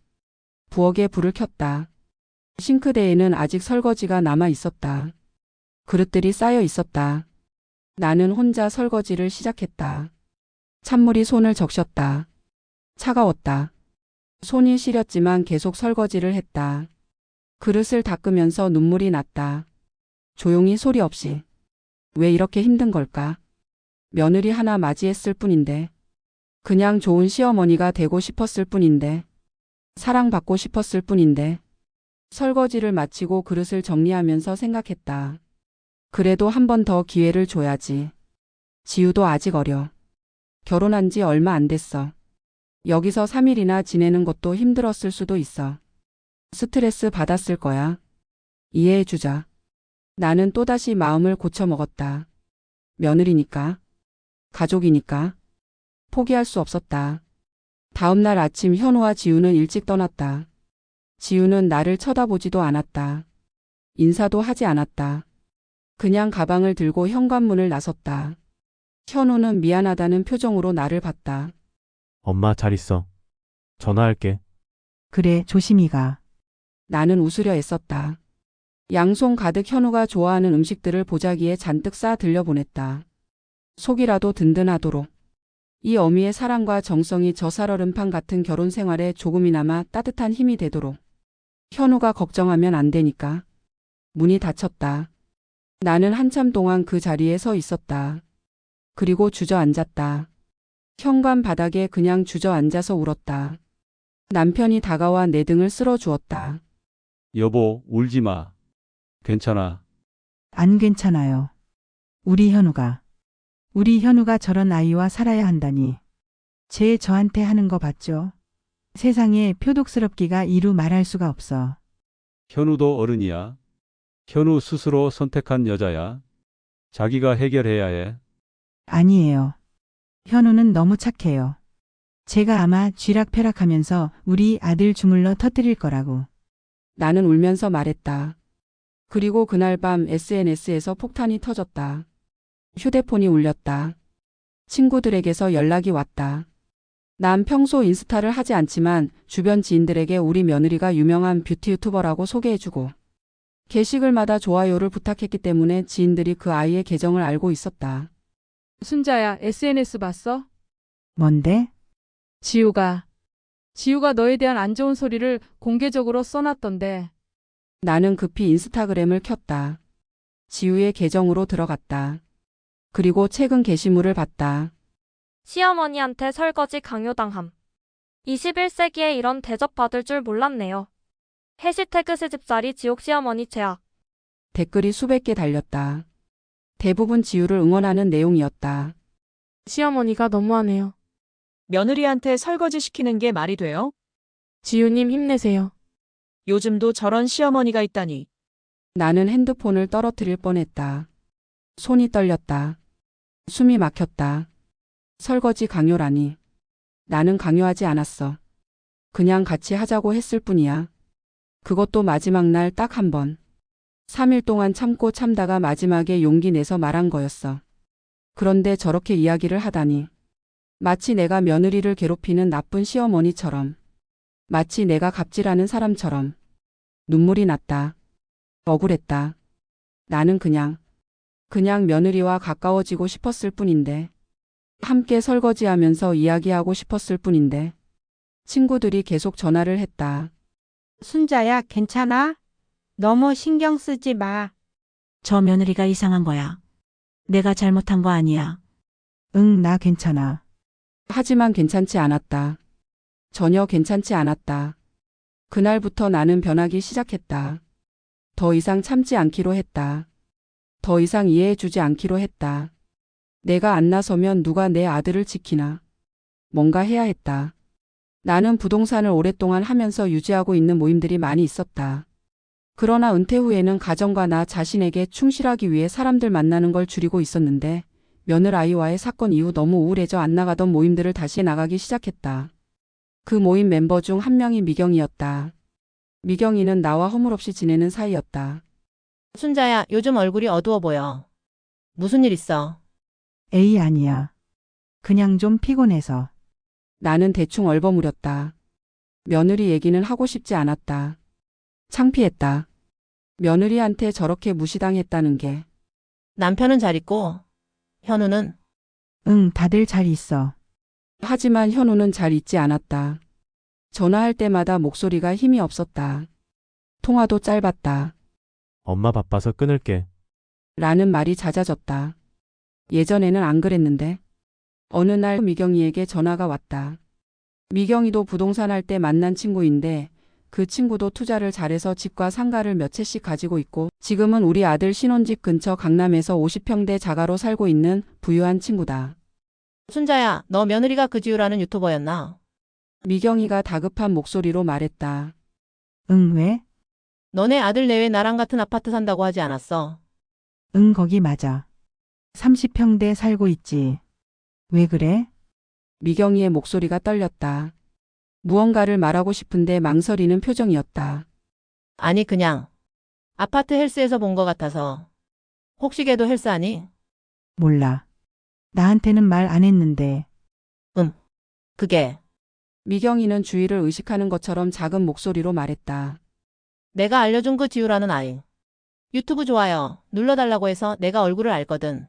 부엌에 불을 켰다. 싱크대에는 아직 설거지가 남아 있었다. 그릇들이 쌓여 있었다. 나는 혼자 설거지를 시작했다. 찬물이 손을 적셨다. 차가웠다. 손이 시렸지만 계속 설거지를 했다. 그릇을 닦으면서 눈물이 났다. 조용히 소리 없이. 왜 이렇게 힘든 걸까? 며느리 하나 맞이했을 뿐인데. 그냥 좋은 시어머니가 되고 싶었을 뿐인데. 사랑받고 싶었을 뿐인데. 설거지를 마치고 그릇을 정리하면서 생각했다. 그래도 한 번 더 기회를 줘야지. 지우도 아직 어려. 결혼한 지 얼마 안 됐어. 여기서 3일이나 지내는 것도 힘들었을 수도 있어. 스트레스 받았을 거야. 이해해주자. 나는 또다시 마음을 고쳐먹었다. 며느리니까. 가족이니까. 포기할 수 없었다. 다음 날 아침 현우와 지우는 일찍 떠났다. 지우는 나를 쳐다보지도 않았다. 인사도 하지 않았다. 그냥 가방을 들고 현관문을 나섰다. 현우는 미안하다는 표정으로 나를 봤다. 엄마 잘 있어. 전화할게. 그래, 조심히 가. 나는 웃으려 애썼다. 양손 가득 현우가 좋아하는 음식들을 보자기에 잔뜩 싸 들려보냈다. 속이라도 든든하도록. 이 어미의 사랑과 정성이 저 살얼음판 같은 결혼 생활에 조금이나마 따뜻한 힘이 되도록. 현우가 걱정하면 안 되니까. 문이 닫혔다. 나는 한참 동안 그 자리에 서 있었다. 그리고 주저앉았다. 현관 바닥에 그냥 주저앉아서 울었다. 남편이 다가와 내 등을 쓸어주었다. 여보, 울지 마. 괜찮아. 안 괜찮아요. 우리 현우가 저런 아이와 살아야 한다니. 쟤 저한테 하는 거 봤죠? 세상에 표독스럽기가 이루 말할 수가 없어. 현우도 어른이야. 현우 스스로 선택한 여자야. 자기가 해결해야 해. 아니에요. 현우는 너무 착해요. 제가 아마 쥐락펴락하면서 우리 아들 주물러 터뜨릴 거라고. 나는 울면서 말했다. 그리고 그날 밤 SNS에서 폭탄이 터졌다. 휴대폰이 울렸다. 친구들에게서 연락이 왔다. 난 평소 인스타를 하지 않지만 주변 지인들에게 우리 며느리가 유명한 뷰티 유튜버라고 소개해주고 게시글마다 좋아요를 부탁했기 때문에 지인들이 그 아이의 계정을 알고 있었다. 순자야, SNS 봤어? 뭔데? 지우가 너에 대한 안 좋은 소리를 공개적으로 써놨던데. 나는 급히 인스타그램을 켰다. 지우의 계정으로 들어갔다. 그리고 최근 게시물을 봤다. 시어머니한테 설거지 강요당함. 21세기에 이런 대접받을 줄 몰랐네요. 해시태그 시집살이 지옥 시어머니 최악. 댓글이 수백 개 달렸다. 대부분 지우를 응원하는 내용이었다. 시어머니가 너무하네요. 며느리한테 설거지 시키는 게 말이 돼요? 지우님 힘내세요. 요즘도 저런 시어머니가 있다니. 나는 핸드폰을 떨어뜨릴 뻔했다. 손이 떨렸다. 숨이 막혔다. 설거지 강요라니. 나는 강요하지 않았어. 그냥 같이 하자고 했을 뿐이야. 그것도 마지막 날 딱 한 번. 3일 동안 참고 참다가 마지막에 용기 내서 말한 거였어. 그런데 저렇게 이야기를 하다니. 마치 내가 며느리를 괴롭히는 나쁜 시어머니처럼. 마치 내가 갑질하는 사람처럼. 눈물이 났다. 억울했다. 나는 그냥 며느리와 가까워지고 싶었을 뿐인데. 함께 설거지하면서 이야기하고 싶었을 뿐인데. 친구들이 계속 전화를 했다. 순자야, 괜찮아? 너무 신경 쓰지 마. 저 며느리가 이상한 거야. 내가 잘못한 거 아니야. 응, 나 괜찮아. 하지만 괜찮지 않았다. 전혀 괜찮지 않았다. 그날부터 나는 변하기 시작했다. 더 이상 참지 않기로 했다. 더 이상 이해해주지 않기로 했다. 내가 안 나서면 누가 내 아들을 지키나. 뭔가 해야 했다. 나는 부동산을 오랫동안 하면서 유지하고 있는 모임들이 많이 있었다. 그러나 은퇴 후에는 가정과 나 자신에게 충실하기 위해 사람들 만나는 걸 줄이고 있었는데 며느라이와의 사건 이후 너무 우울해져 안 나가던 모임들을 다시 나가기 시작했다. 그 모임 멤버 중 한 명이 미경이었다. 미경이는 나와 허물없이 지내는 사이였다. 순자야, 요즘 얼굴이 어두워 보여. 무슨 일 있어? 에이, 아니야. 그냥 좀 피곤해서. 나는 대충 얼버무렸다. 며느리 얘기는 하고 싶지 않았다. 창피했다. 며느리한테 저렇게 무시당했다는 게. 남편은 잘 있고, 현우는? 응, 다들 잘 있어. 하지만 현우는 잘 있지 않았다. 전화할 때마다 목소리가 힘이 없었다. 통화도 짧았다. 엄마 바빠서 끊을게. 라는 말이 잦아졌다. 예전에는 안 그랬는데. 어느 날 미경이에게 전화가 왔다. 미경이도 부동산 할 때 만난 친구인데 그 친구도 투자를 잘해서 집과 상가를 몇 채씩 가지고 있고 지금은 우리 아들 신혼집 근처 강남에서 50평대 자가로 살고 있는 부유한 친구다. 순자야, 너 며느리가 그 지우라는 유튜버였나? 미경이가 다급한 목소리로 말했다. 응, 왜? 너네 아들 내외 나랑 같은 아파트 산다고 하지 않았어? 응, 거기 맞아. 30평대 살고 있지. 왜 그래? 미경이의 목소리가 떨렸다. 무언가를 말하고 싶은데 망설이는 표정이었다. 아니, 그냥. 아파트 헬스에서 본 것 같아서. 혹시 걔도 헬스하니? 몰라. 나한테는 말 안 했는데. 그게. 미경이는 주위를 의식하는 것처럼 작은 목소리로 말했다. 내가 알려준 그 지우라는 아이. 유튜브 좋아요 눌러달라고 해서 내가 얼굴을 알거든.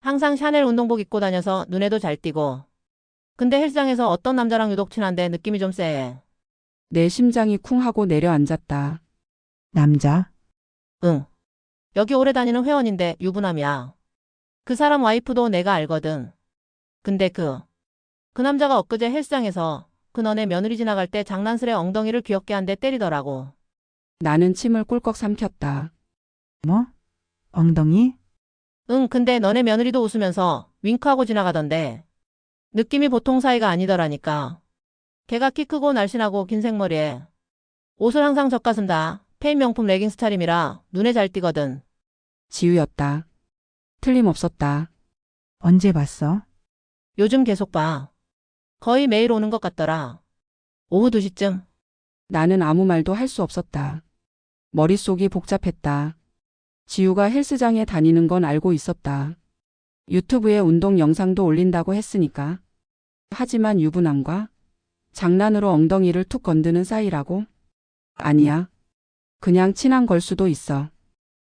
항상 샤넬 운동복 입고 다녀서 눈에도 잘 띄고. 근데 헬스장에서 어떤 남자랑 유독 친한데 느낌이 좀 쎄해. 내 심장이 쿵 하고 내려앉았다. 남자? 응. 여기 오래 다니는 회원인데 유부남이야. 그 사람 와이프도 내가 알거든. 근데 그 남자가 엊그제 헬스장에서 그 너네 며느리 지나갈 때 장난스레 엉덩이를 귀엽게 한 대 때리더라고. 나는 침을 꿀꺽 삼켰다. 뭐? 엉덩이? 응, 근데 너네 며느리도 웃으면서 윙크하고 지나가던데. 느낌이 보통 사이가 아니더라니까. 걔가 키 크고 날씬하고 긴 생머리에. 옷을 항상 젖가슴 다 페인 명품 레깅스 차림이라 눈에 잘 띄거든. 지우였다. 틀림없었다. 언제 봤어? 요즘 계속 봐. 거의 매일 오는 것 같더라. 오후 2시쯤. 나는 아무 말도 할 수 없었다. 머릿속이 복잡했다. 지우가 헬스장에 다니는 건 알고 있었다. 유튜브에 운동 영상도 올린다고 했으니까. 하지만 유부남과 장난으로 엉덩이를 툭 건드는 사이라고? 아니야. 그냥 친한 걸 수도 있어.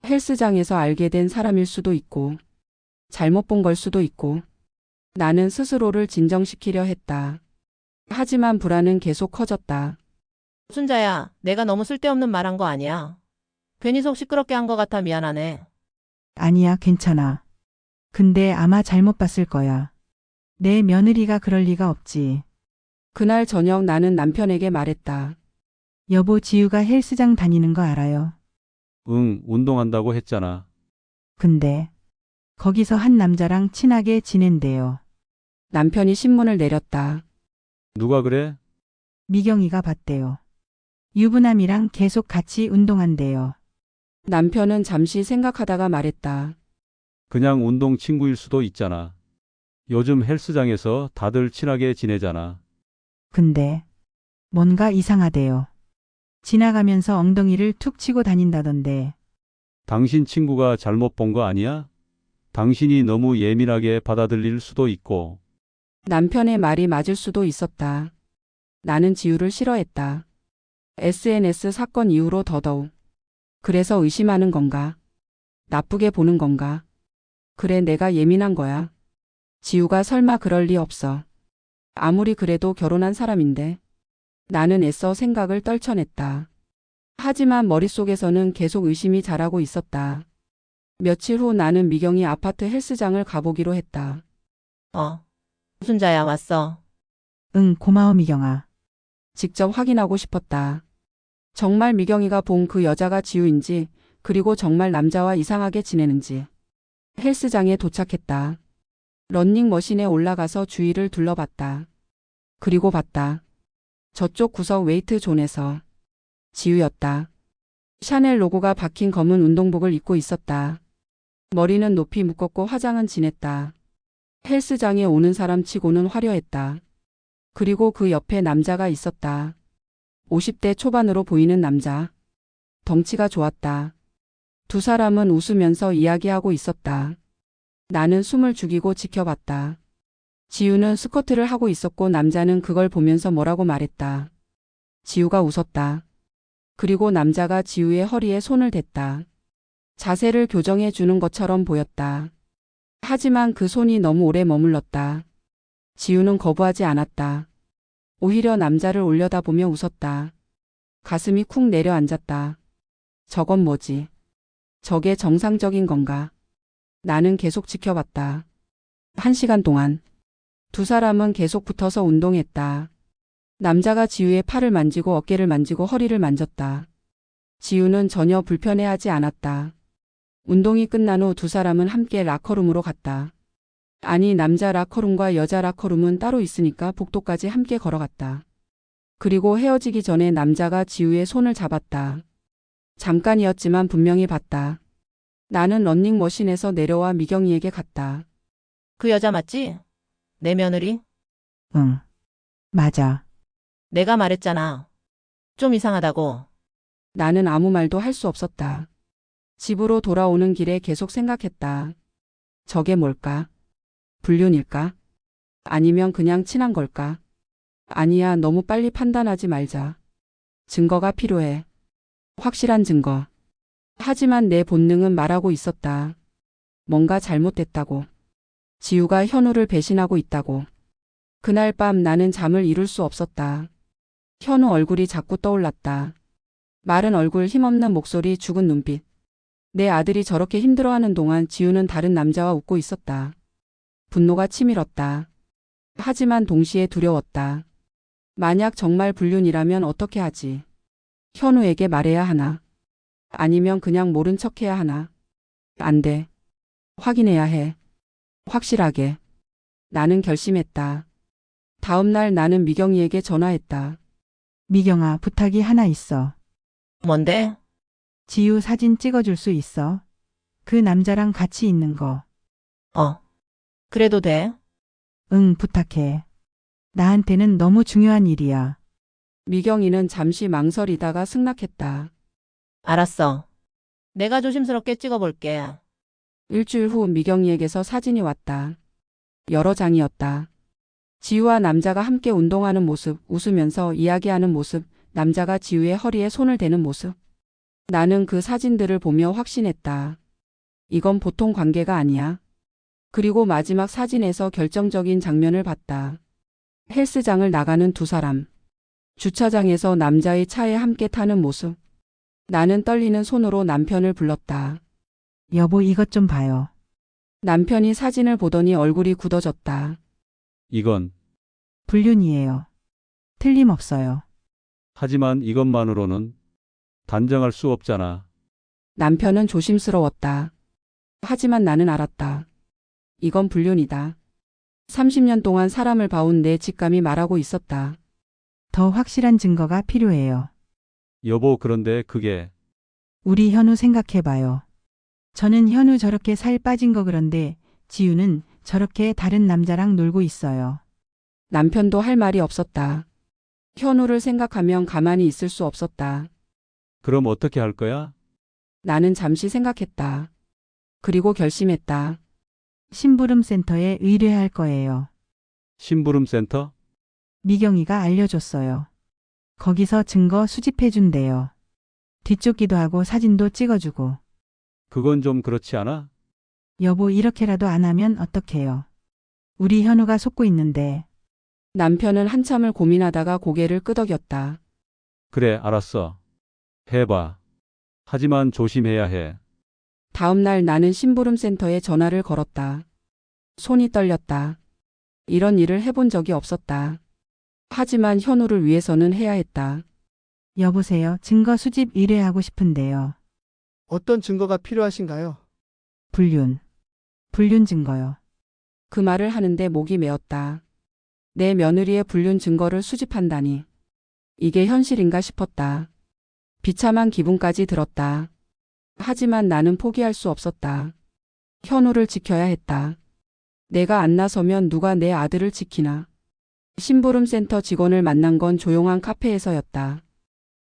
헬스장에서 알게 된 사람일 수도 있고, 잘못 본 걸 수도 있고. 나는 스스로를 진정시키려 했다. 하지만 불안은 계속 커졌다. 순자야, 내가 너무 쓸데없는 말 한 거 아니야. 괜히 속 시끄럽게 한 것 같아 미안하네. 아니야, 괜찮아. 근데 아마 잘못 봤을 거야. 내 며느리가 그럴 리가 없지. 그날 저녁 나는 남편에게 말했다. 여보, 지우가 헬스장 다니는 거 알아요. 응, 운동한다고 했잖아. 근데 거기서 한 남자랑 친하게 지낸대요. 남편이 신문을 내렸다. 누가 그래? 미경이가 봤대요. 유부남이랑 계속 같이 운동한대요. 남편은 잠시 생각하다가 말했다. 그냥 운동 친구일 수도 있잖아. 요즘 헬스장에서 다들 친하게 지내잖아. 근데 뭔가 이상하대요. 지나가면서 엉덩이를 툭 치고 다닌다던데. 당신 친구가 잘못 본 거 아니야? 당신이 너무 예민하게 받아들일 수도 있고. 남편의 말이 맞을 수도 있었다. 나는 지우를 싫어했다. SNS 사건 이후로 더더욱. 그래서 의심하는 건가? 나쁘게 보는 건가? 그래, 내가 예민한 거야. 지우가 설마 그럴 리 없어. 아무리 그래도 결혼한 사람인데. 나는 애써 생각을 떨쳐냈다. 하지만 머릿속에서는 계속 의심이 자라고 있었다. 며칠 후 나는 미경이 아파트 헬스장을 가보기로 했다. 순자야, 왔어. 응, 고마워 미경아. 직접 확인하고 싶었다. 정말 미경이가 본 그 여자가 지우인지, 그리고 정말 남자와 이상하게 지내는지. 헬스장에 도착했다. 런닝머신에 올라가서 주위를 둘러봤다. 그리고 봤다. 저쪽 구석 웨이트 존에서. 지우였다. 샤넬 로고가 박힌 검은 운동복을 입고 있었다. 머리는 높이 묶었고 화장은 진했다. 헬스장에 오는 사람 치고는 화려했다. 그리고 그 옆에 남자가 있었다. 50대 초반으로 보이는 남자. 덩치가 좋았다. 두 사람은 웃으면서 이야기하고 있었다. 나는 숨을 죽이고 지켜봤다. 지우는 스쿼트를 하고 있었고 남자는 그걸 보면서 뭐라고 말했다. 지우가 웃었다. 그리고 남자가 지우의 허리에 손을 댔다. 자세를 교정해 주는 것처럼 보였다. 하지만 그 손이 너무 오래 머물렀다. 지우는 거부하지 않았다. 오히려 남자를 올려다보며 웃었다. 가슴이 쿵 내려앉았다. 저건 뭐지? 저게 정상적인 건가? 나는 계속 지켜봤다. 1시간 동안. 두 사람은 계속 붙어서 운동했다. 남자가 지우의 팔을 만지고 어깨를 만지고 허리를 만졌다. 지우는 전혀 불편해하지 않았다. 운동이 끝난 후 두 사람은 함께 라커룸으로 갔다. 아니, 남자 라커룸과 여자 라커룸은 따로 있으니까 복도까지 함께 걸어갔다. 그리고 헤어지기 전에 남자가 지우의 손을 잡았다. 잠깐이었지만 분명히 봤다. 나는 런닝머신에서 내려와 미경이에게 갔다. 그 여자 맞지? 내 며느리? 응. 맞아. 내가 말했잖아. 좀 이상하다고. 나는 아무 말도 할 수 없었다. 집으로 돌아오는 길에 계속 생각했다. 저게 뭘까? 불륜일까? 아니면 그냥 친한 걸까? 아니야, 너무 빨리 판단하지 말자. 증거가 필요해. 확실한 증거. 하지만 내 본능은 말하고 있었다. 뭔가 잘못됐다고. 지우가 현우를 배신하고 있다고. 그날 밤 나는 잠을 이룰 수 없었다. 현우 얼굴이 자꾸 떠올랐다. 마른 얼굴, 힘없는 목소리, 죽은 눈빛. 내 아들이 저렇게 힘들어하는 동안 지우는 다른 남자와 웃고 있었다. 분노가 치밀었다. 하지만 동시에 두려웠다. 만약 정말 불륜이라면 어떻게 하지? 현우에게 말해야 하나? 아니면 그냥 모른 척해야 하나? 안 돼. 확인해야 해. 확실하게. 나는 결심했다. 다음 날 나는 미경이에게 전화했다. 미경아, 부탁이 하나 있어. 뭔데? 지우 사진 찍어줄 수 있어? 그 남자랑 같이 있는 거. 그래도 돼? 응, 부탁해. 나한테는 너무 중요한 일이야. 미경이는 잠시 망설이다가 승낙했다. 알았어. 내가 조심스럽게 찍어볼게. 일주일 후 미경이에게서 사진이 왔다. 여러 장이었다. 지우와 남자가 함께 운동하는 모습, 웃으면서 이야기하는 모습, 남자가 지우의 허리에 손을 대는 모습. 나는 그 사진들을 보며 확신했다. 이건 보통 관계가 아니야. 그리고 마지막 사진에서 결정적인 장면을 봤다. 헬스장을 나가는 두 사람. 주차장에서 남자의 차에 함께 타는 모습. 나는 떨리는 손으로 남편을 불렀다. 여보, 이것 좀 봐요. 남편이 사진을 보더니 얼굴이 굳어졌다. 이건, 불륜이에요. 틀림없어요. 하지만 이것만으로는 단정할 수 없잖아. 남편은 조심스러웠다. 하지만 나는 알았다. 이건 불륜이다. 30년 동안 사람을 봐온 내 직감이 말하고 있었다. 더 확실한 증거가 필요해요. 여보, 그런데 그게 우리 현우 생각해봐요. 저는 현우 저렇게 살 빠진 거 그런데 지우는 저렇게 다른 남자랑 놀고 있어요. 남편도 할 말이 없었다. 현우를 생각하면 가만히 있을 수 없었다. 그럼 어떻게 할 거야? 나는 잠시 생각했다. 그리고 결심했다. 심부름 센터에 의뢰할 거예요. 심부름 센터? 미경이가 알려줬어요. 거기서 증거 수집해준대요. 뒷쫓기도 하고 사진도 찍어주고. 그건 좀 그렇지 않아? 여보, 이렇게라도 안 하면 어떡해요? 우리 현우가 속고 있는데. 남편은 한참을 고민하다가 고개를 끄덕였다. 그래, 알았어. 해봐. 하지만 조심해야 해. 다음 날 나는 심부름센터에 전화를 걸었다. 손이 떨렸다. 이런 일을 해본 적이 없었다. 하지만 현우를 위해서는 해야 했다. 여보세요. 증거 수집 의뢰하고 싶은데요. 어떤 증거가 필요하신가요? 불륜. 불륜 증거요. 그 말을 하는데 목이 메었다. 내 며느리의 불륜 증거를 수집한다니. 이게 현실인가 싶었다. 비참한 기분까지 들었다. 하지만 나는 포기할 수 없었다. 현우를 지켜야 했다. 내가 안 나서면 누가 내 아들을 지키나. 심부름센터 직원을 만난 건 조용한 카페에서였다.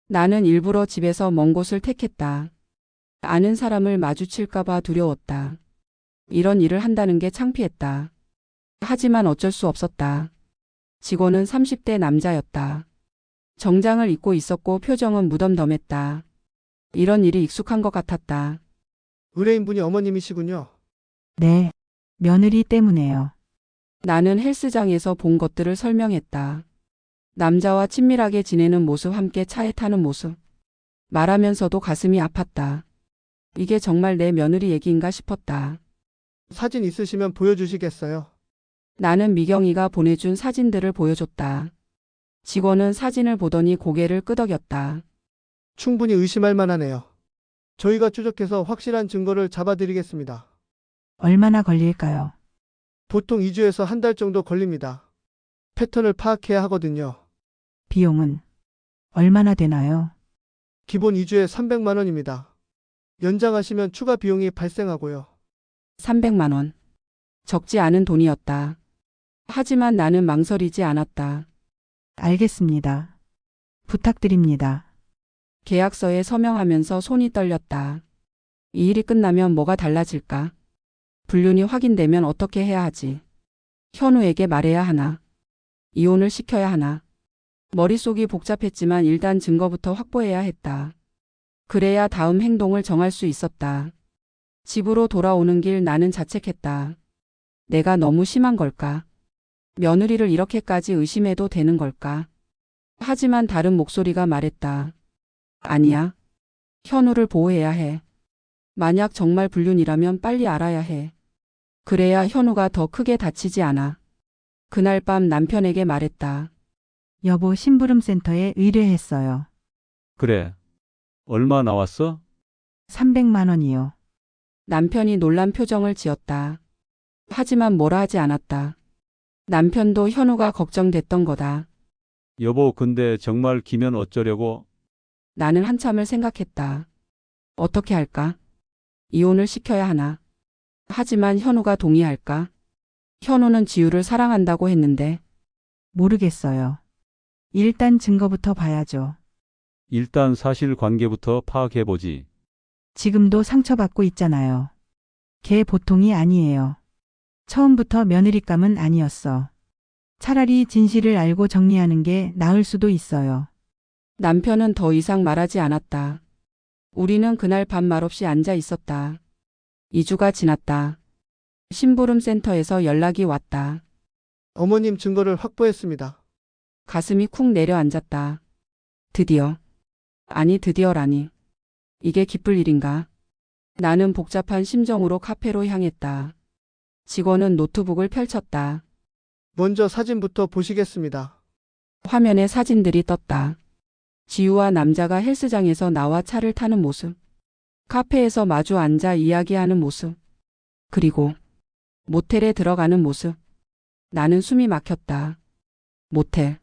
나는 일부러 집에서 먼 곳을 택했다. 아는 사람을 마주칠까봐 두려웠다. 이런 일을 한다는 게 창피했다. 하지만 어쩔 수 없었다. 직원은 30대 남자였다. 정장을 입고 있었고 표정은 무덤덤했다. 이런 일이 익숙한 것 같았다. 의뢰인분이 어머님이시군요. 네. 며느리 때문에요. 나는 헬스장에서 본 것들을 설명했다. 남자와 친밀하게 지내는 모습, 함께 차에 타는 모습. 말하면서도 가슴이 아팠다. 이게 정말 내 며느리 얘기인가 싶었다. 사진 있으시면 보여주시겠어요? 나는 미경이가 보내준 사진들을 보여줬다. 직원은 사진을 보더니 고개를 끄덕였다. 충분히 의심할 만하네요. 저희가 추적해서 확실한 증거를 잡아드리겠습니다. 얼마나 걸릴까요? 보통 2주에서 한 달 정도 걸립니다. 패턴을 파악해야 하거든요. 비용은 얼마나 되나요? 기본 2주에 300만 원입니다. 연장하시면 추가 비용이 발생하고요. 300만 원. 적지 않은 돈이었다. 하지만 나는 망설이지 않았다. 알겠습니다. 부탁드립니다. 계약서에 서명하면서 손이 떨렸다. 이 일이 끝나면 뭐가 달라질까? 불륜이 확인되면 어떻게 해야 하지? 현우에게 말해야 하나? 이혼을 시켜야 하나? 머릿속이 복잡했지만 일단 증거부터 확보해야 했다. 그래야 다음 행동을 정할 수 있었다. 집으로 돌아오는 길 나는 자책했다. 내가 너무 심한 걸까? 며느리를 이렇게까지 의심해도 되는 걸까? 하지만 다른 목소리가 말했다. 아니야. 현우를 보호해야 해. 만약 정말 불륜이라면 빨리 알아야 해. 그래야 현우가 더 크게 다치지 않아. 그날 밤 남편에게 말했다. 여보, 심부름센터에 의뢰했어요. 그래. 얼마 나왔어? 300만 원이요. 남편이 놀란 표정을 지었다. 하지만 뭐라 하지 않았다. 남편도 현우가 걱정됐던 거다. 여보, 근데 정말 기면 어쩌려고? 나는 한참을 생각했다. 어떻게 할까? 이혼을 시켜야 하나? 하지만 현우가 동의할까? 현우는 지우를 사랑한다고 했는데. 모르겠어요. 일단 증거부터 봐야죠. 일단 사실관계부터 파악해보지. 지금도 상처받고 있잖아요. 걔 보통이 아니에요. 처음부터 며느리감은 아니었어. 차라리 진실을 알고 정리하는 게 나을 수도 있어요. 남편은 더 이상 말하지 않았다. 우리는 그날 밤 말없이 앉아 있었다. 2주가 지났다. 심부름센터에서 연락이 왔다. 어머님 증거를 확보했습니다. 가슴이 쿵 내려앉았다. 드디어. 아니, 드디어라니. 이게 기쁠 일인가? 나는 복잡한 심정으로 카페로 향했다. 직원은 노트북을 펼쳤다. 먼저 사진부터 보시겠습니다. 화면에 사진들이 떴다. 지우와 남자가 헬스장에서 나와 차를 타는 모습. 카페에서 마주 앉아 이야기하는 모습. 그리고 모텔에 들어가는 모습. 나는 숨이 막혔다. 모텔.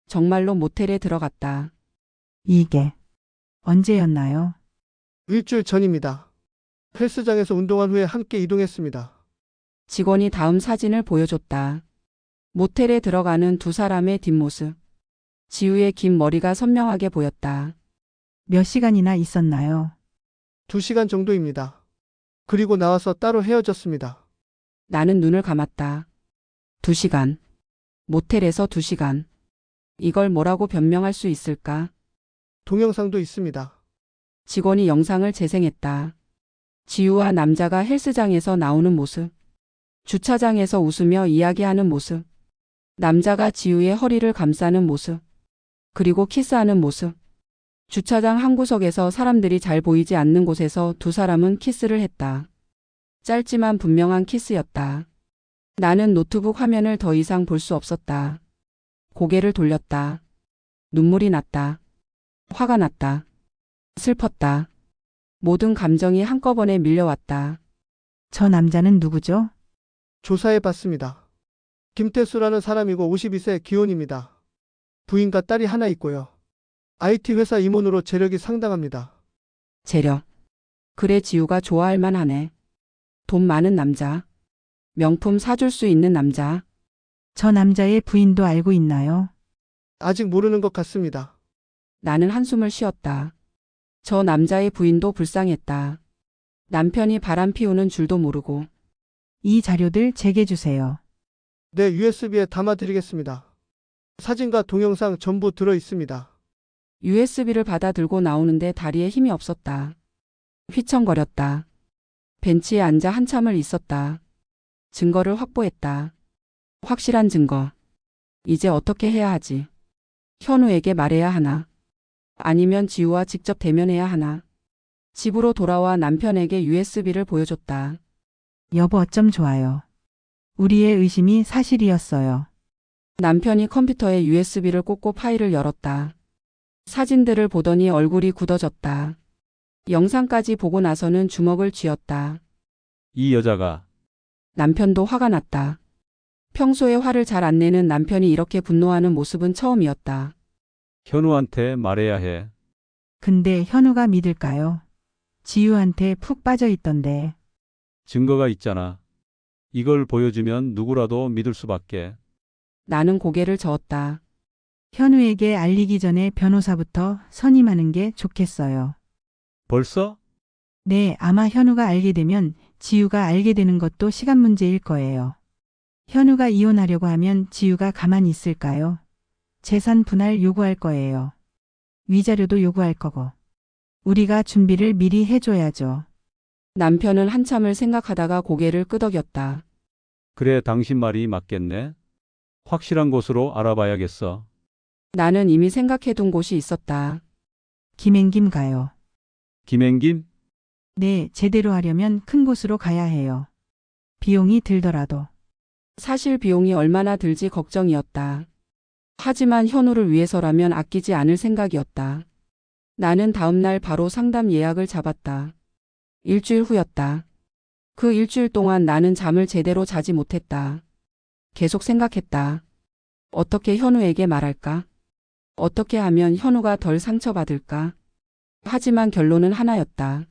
정말로 모텔에 들어갔다. 이게 언제였나요? 일주일 전입니다. 헬스장에서 운동한 후에 함께 이동했습니다. 직원이 다음 사진을 보여줬다. 모텔에 들어가는 두 사람의 뒷모습. 지우의 긴 머리가 선명하게 보였다. 몇 시간이나 있었나요? 2시간 정도입니다. 그리고 나와서 따로 헤어졌습니다. 나는 눈을 감았다. 2시간. 모텔에서 2시간. 이걸 뭐라고 변명할 수 있을까? 동영상도 있습니다. 직원이 영상을 재생했다. 지우와 남자가 헬스장에서 나오는 모습. 주차장에서 웃으며 이야기하는 모습. 남자가 지우의 허리를 감싸는 모습. 그리고 키스하는 모습. 주차장 한 구석에서 사람들이 잘 보이지 않는 곳에서 두 사람은 키스를 했다. 짧지만 분명한 키스였다. 나는 노트북 화면을 더 이상 볼 수 없었다. 고개를 돌렸다. 눈물이 났다. 화가 났다. 슬펐다. 모든 감정이 한꺼번에 밀려왔다. 저 남자는 누구죠? 조사해 봤습니다. 김태수라는 사람이고 52세 기혼입니다. 부인과 딸이 하나 있고요. IT 회사 임원으로 재력이 상당합니다. 재력. 그래, 지우가 좋아할 만하네. 돈 많은 남자. 명품 사줄 수 있는 남자. 저 남자의 부인도 알고 있나요? 아직 모르는 것 같습니다. 나는 한숨을 쉬었다. 저 남자의 부인도 불쌍했다. 남편이 바람 피우는 줄도 모르고. 이 자료들 제게 주세요. 네, USB에 담아드리겠습니다. 사진과 동영상 전부 들어 있습니다. USB를 받아 들고 나오는데 다리에 힘이 없었다. 휘청거렸다. 벤치에 앉아 한참을 있었다. 증거를 확보했다. 확실한 증거. 이제 어떻게 해야 하지? 현우에게 말해야 하나? 아니면 지우와 직접 대면해야 하나? 집으로 돌아와 남편에게 USB를 보여줬다. 여보 어쩜 좋아요. 우리의 의심이 사실이었어요. 남편이 컴퓨터에 USB를 꽂고 파일을 열었다. 사진들을 보더니 얼굴이 굳어졌다. 영상까지 보고 나서는 주먹을 쥐었다. 이 여자가 남편도 화가 났다. 평소에 화를 잘 안 내는 남편이 이렇게 분노하는 모습은 처음이었다. 현우한테 말해야 해. 근데 현우가 믿을까요? 지우한테 푹 빠져 있던데. 증거가 있잖아. 이걸 보여주면 누구라도 믿을 수밖에. 나는 고개를 저었다. 현우에게 알리기 전에 변호사부터 선임하는 게 좋겠어요. 벌써? 네, 아마 현우가 알게 되면 지우가 알게 되는 것도 시간 문제일 거예요. 현우가 이혼하려고 하면 지우가 가만히 있을까요? 재산 분할 요구할 거예요. 위자료도 요구할 거고. 우리가 준비를 미리 해줘야죠. 남편은 한참을 생각하다가 고개를 끄덕였다. 그래, 당신 말이 맞겠네. 확실한 곳으로 알아봐야겠어. 나는 이미 생각해둔 곳이 있었다. 김행김 가요. 김행김? 네, 제대로 하려면 큰 곳으로 가야 해요. 비용이 들더라도. 사실 비용이 얼마나 들지 걱정이었다. 하지만 현우를 위해서라면 아끼지 않을 생각이었다. 나는 다음날 바로 상담 예약을 잡았다. 일주일 후였다. 그 일주일 동안 나는 잠을 제대로 자지 못했다. 계속 생각했다. 어떻게 현우에게 말할까? 어떻게 하면 현우가 덜 상처받을까? 하지만 결론은 하나였다.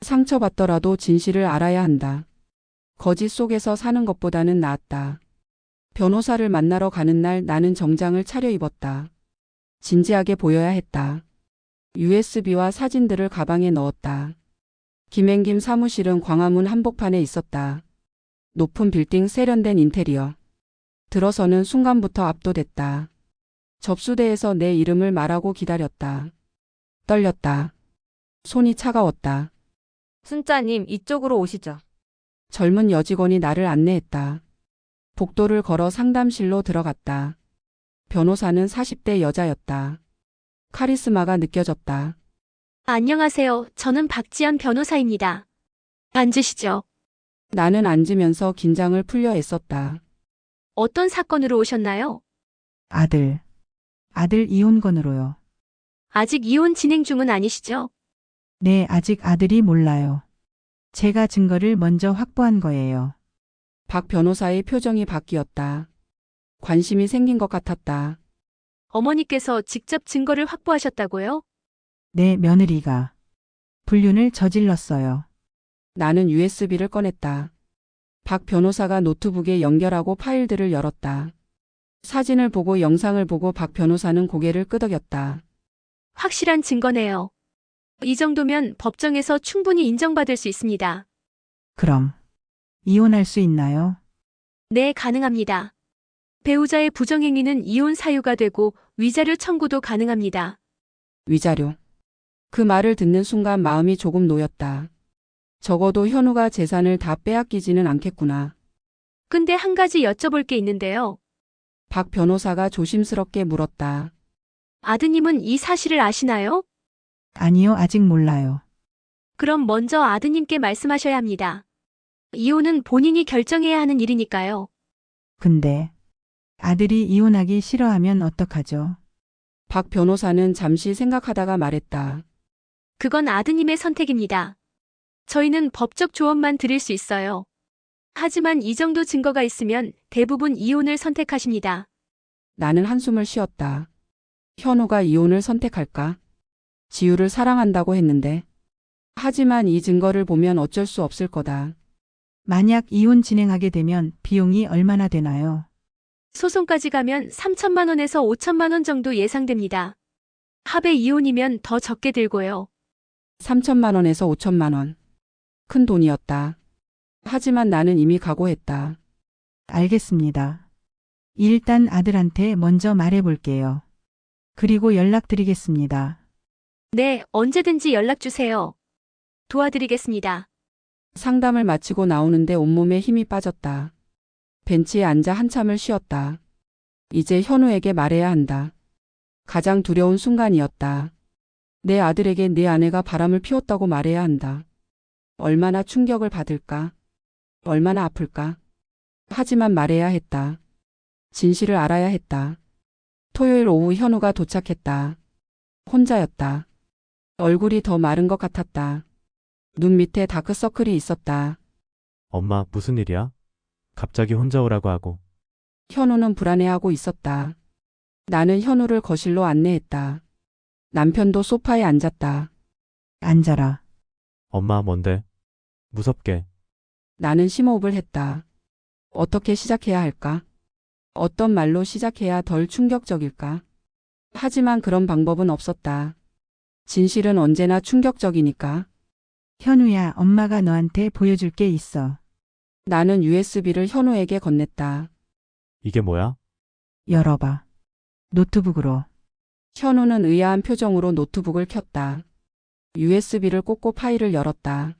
상처받더라도 진실을 알아야 한다. 거짓 속에서 사는 것보다는 나았다. 변호사를 만나러 가는 날 나는 정장을 차려입었다. 진지하게 보여야 했다. USB와 사진들을 가방에 넣었다. 김행김 사무실은 광화문 한복판에 있었다. 높은 빌딩, 세련된 인테리어. 들어서는 순간부터 압도됐다. 접수대에서 내 이름을 말하고 기다렸다. 떨렸다. 손이 차가웠다. 순자님, 이쪽으로 오시죠. 젊은 여직원이 나를 안내했다. 복도를 걸어 상담실로 들어갔다. 변호사는 40대 여자였다. 카리스마가 느껴졌다. 안녕하세요. 저는 박지연 변호사입니다. 앉으시죠. 나는 앉으면서 긴장을 풀려 애썼다. 어떤 사건으로 오셨나요? 아들 이혼건으로요. 아직 이혼 진행 중은 아니시죠? 네, 아직 아들이 몰라요. 제가 증거를 먼저 확보한 거예요. 박 변호사의 표정이 바뀌었다. 관심이 생긴 것 같았다. 어머니께서 직접 증거를 확보하셨다고요? 내 며느리가 불륜을 저질렀어요. 나는 USB를 꺼냈다. 박 변호사가 노트북에 연결하고 파일들을 열었다. 사진을 보고 영상을 보고 박 변호사는 고개를 끄덕였다. 확실한 증거네요. 이 정도면 법정에서 충분히 인정받을 수 있습니다. 그럼 이혼할 수 있나요? 네, 가능합니다. 배우자의 부정행위는 이혼 사유가 되고 위자료 청구도 가능합니다. 위자료. 그 말을 듣는 순간 마음이 조금 놓였다. 적어도 현우가 재산을 다 빼앗기지는 않겠구나. 근데 한 가지 여쭤볼 게 있는데요. 박 변호사가 조심스럽게 물었다. 아드님은 이 사실을 아시나요? 아니요, 아직 몰라요. 그럼 먼저 아드님께 말씀하셔야 합니다. 이혼은 본인이 결정해야 하는 일이니까요. 근데 아들이 이혼하기 싫어하면 어떡하죠? 박 변호사는 잠시 생각하다가 말했다. 그건 아드님의 선택입니다. 저희는 법적 조언만 드릴 수 있어요. 하지만 이 정도 증거가 있으면 대부분 이혼을 선택하십니다. 나는 한숨을 쉬었다. 현우가 이혼을 선택할까? 지우를 사랑한다고 했는데. 하지만 이 증거를 보면 어쩔 수 없을 거다. 만약 이혼 진행하게 되면 비용이 얼마나 되나요? 소송까지 가면 3천만 원에서 5천만 원 정도 예상됩니다. 합의 이혼이면 더 적게 들고요. 3천만 원에서 5천만 원. 큰 돈이었다. 하지만 나는 이미 각오했다. 알겠습니다. 일단 아들한테 먼저 말해볼게요. 그리고 연락드리겠습니다. 네, 언제든지 연락 주세요. 도와드리겠습니다. 상담을 마치고 나오는데 온몸에 힘이 빠졌다. 벤치에 앉아 한참을 쉬었다. 이제 현우에게 말해야 한다. 가장 두려운 순간이었다. 내 아들에게 내 아내가 바람을 피웠다고 말해야 한다. 얼마나 충격을 받을까? 얼마나 아플까? 하지만 말해야 했다. 진실을 알아야 했다. 토요일 오후 현우가 도착했다. 혼자였다. 얼굴이 더 마른 것 같았다. 눈 밑에 다크서클이 있었다. 엄마, 무슨 일이야? 갑자기 혼자 오라고 하고. 현우는 불안해하고 있었다. 나는 현우를 거실로 안내했다. 남편도 소파에 앉았다. 앉아라. 엄마, 뭔데? 무섭게. 나는 심호흡을 했다. 어떻게 시작해야 할까? 어떤 말로 시작해야 덜 충격적일까? 하지만 그런 방법은 없었다. 진실은 언제나 충격적이니까. 현우야, 엄마가 너한테 보여줄 게 있어. 나는 USB를 현우에게 건넸다. 이게 뭐야? 열어봐. 노트북으로. 현우는 의아한 표정으로 노트북을 켰다. USB를 꽂고 파일을 열었다.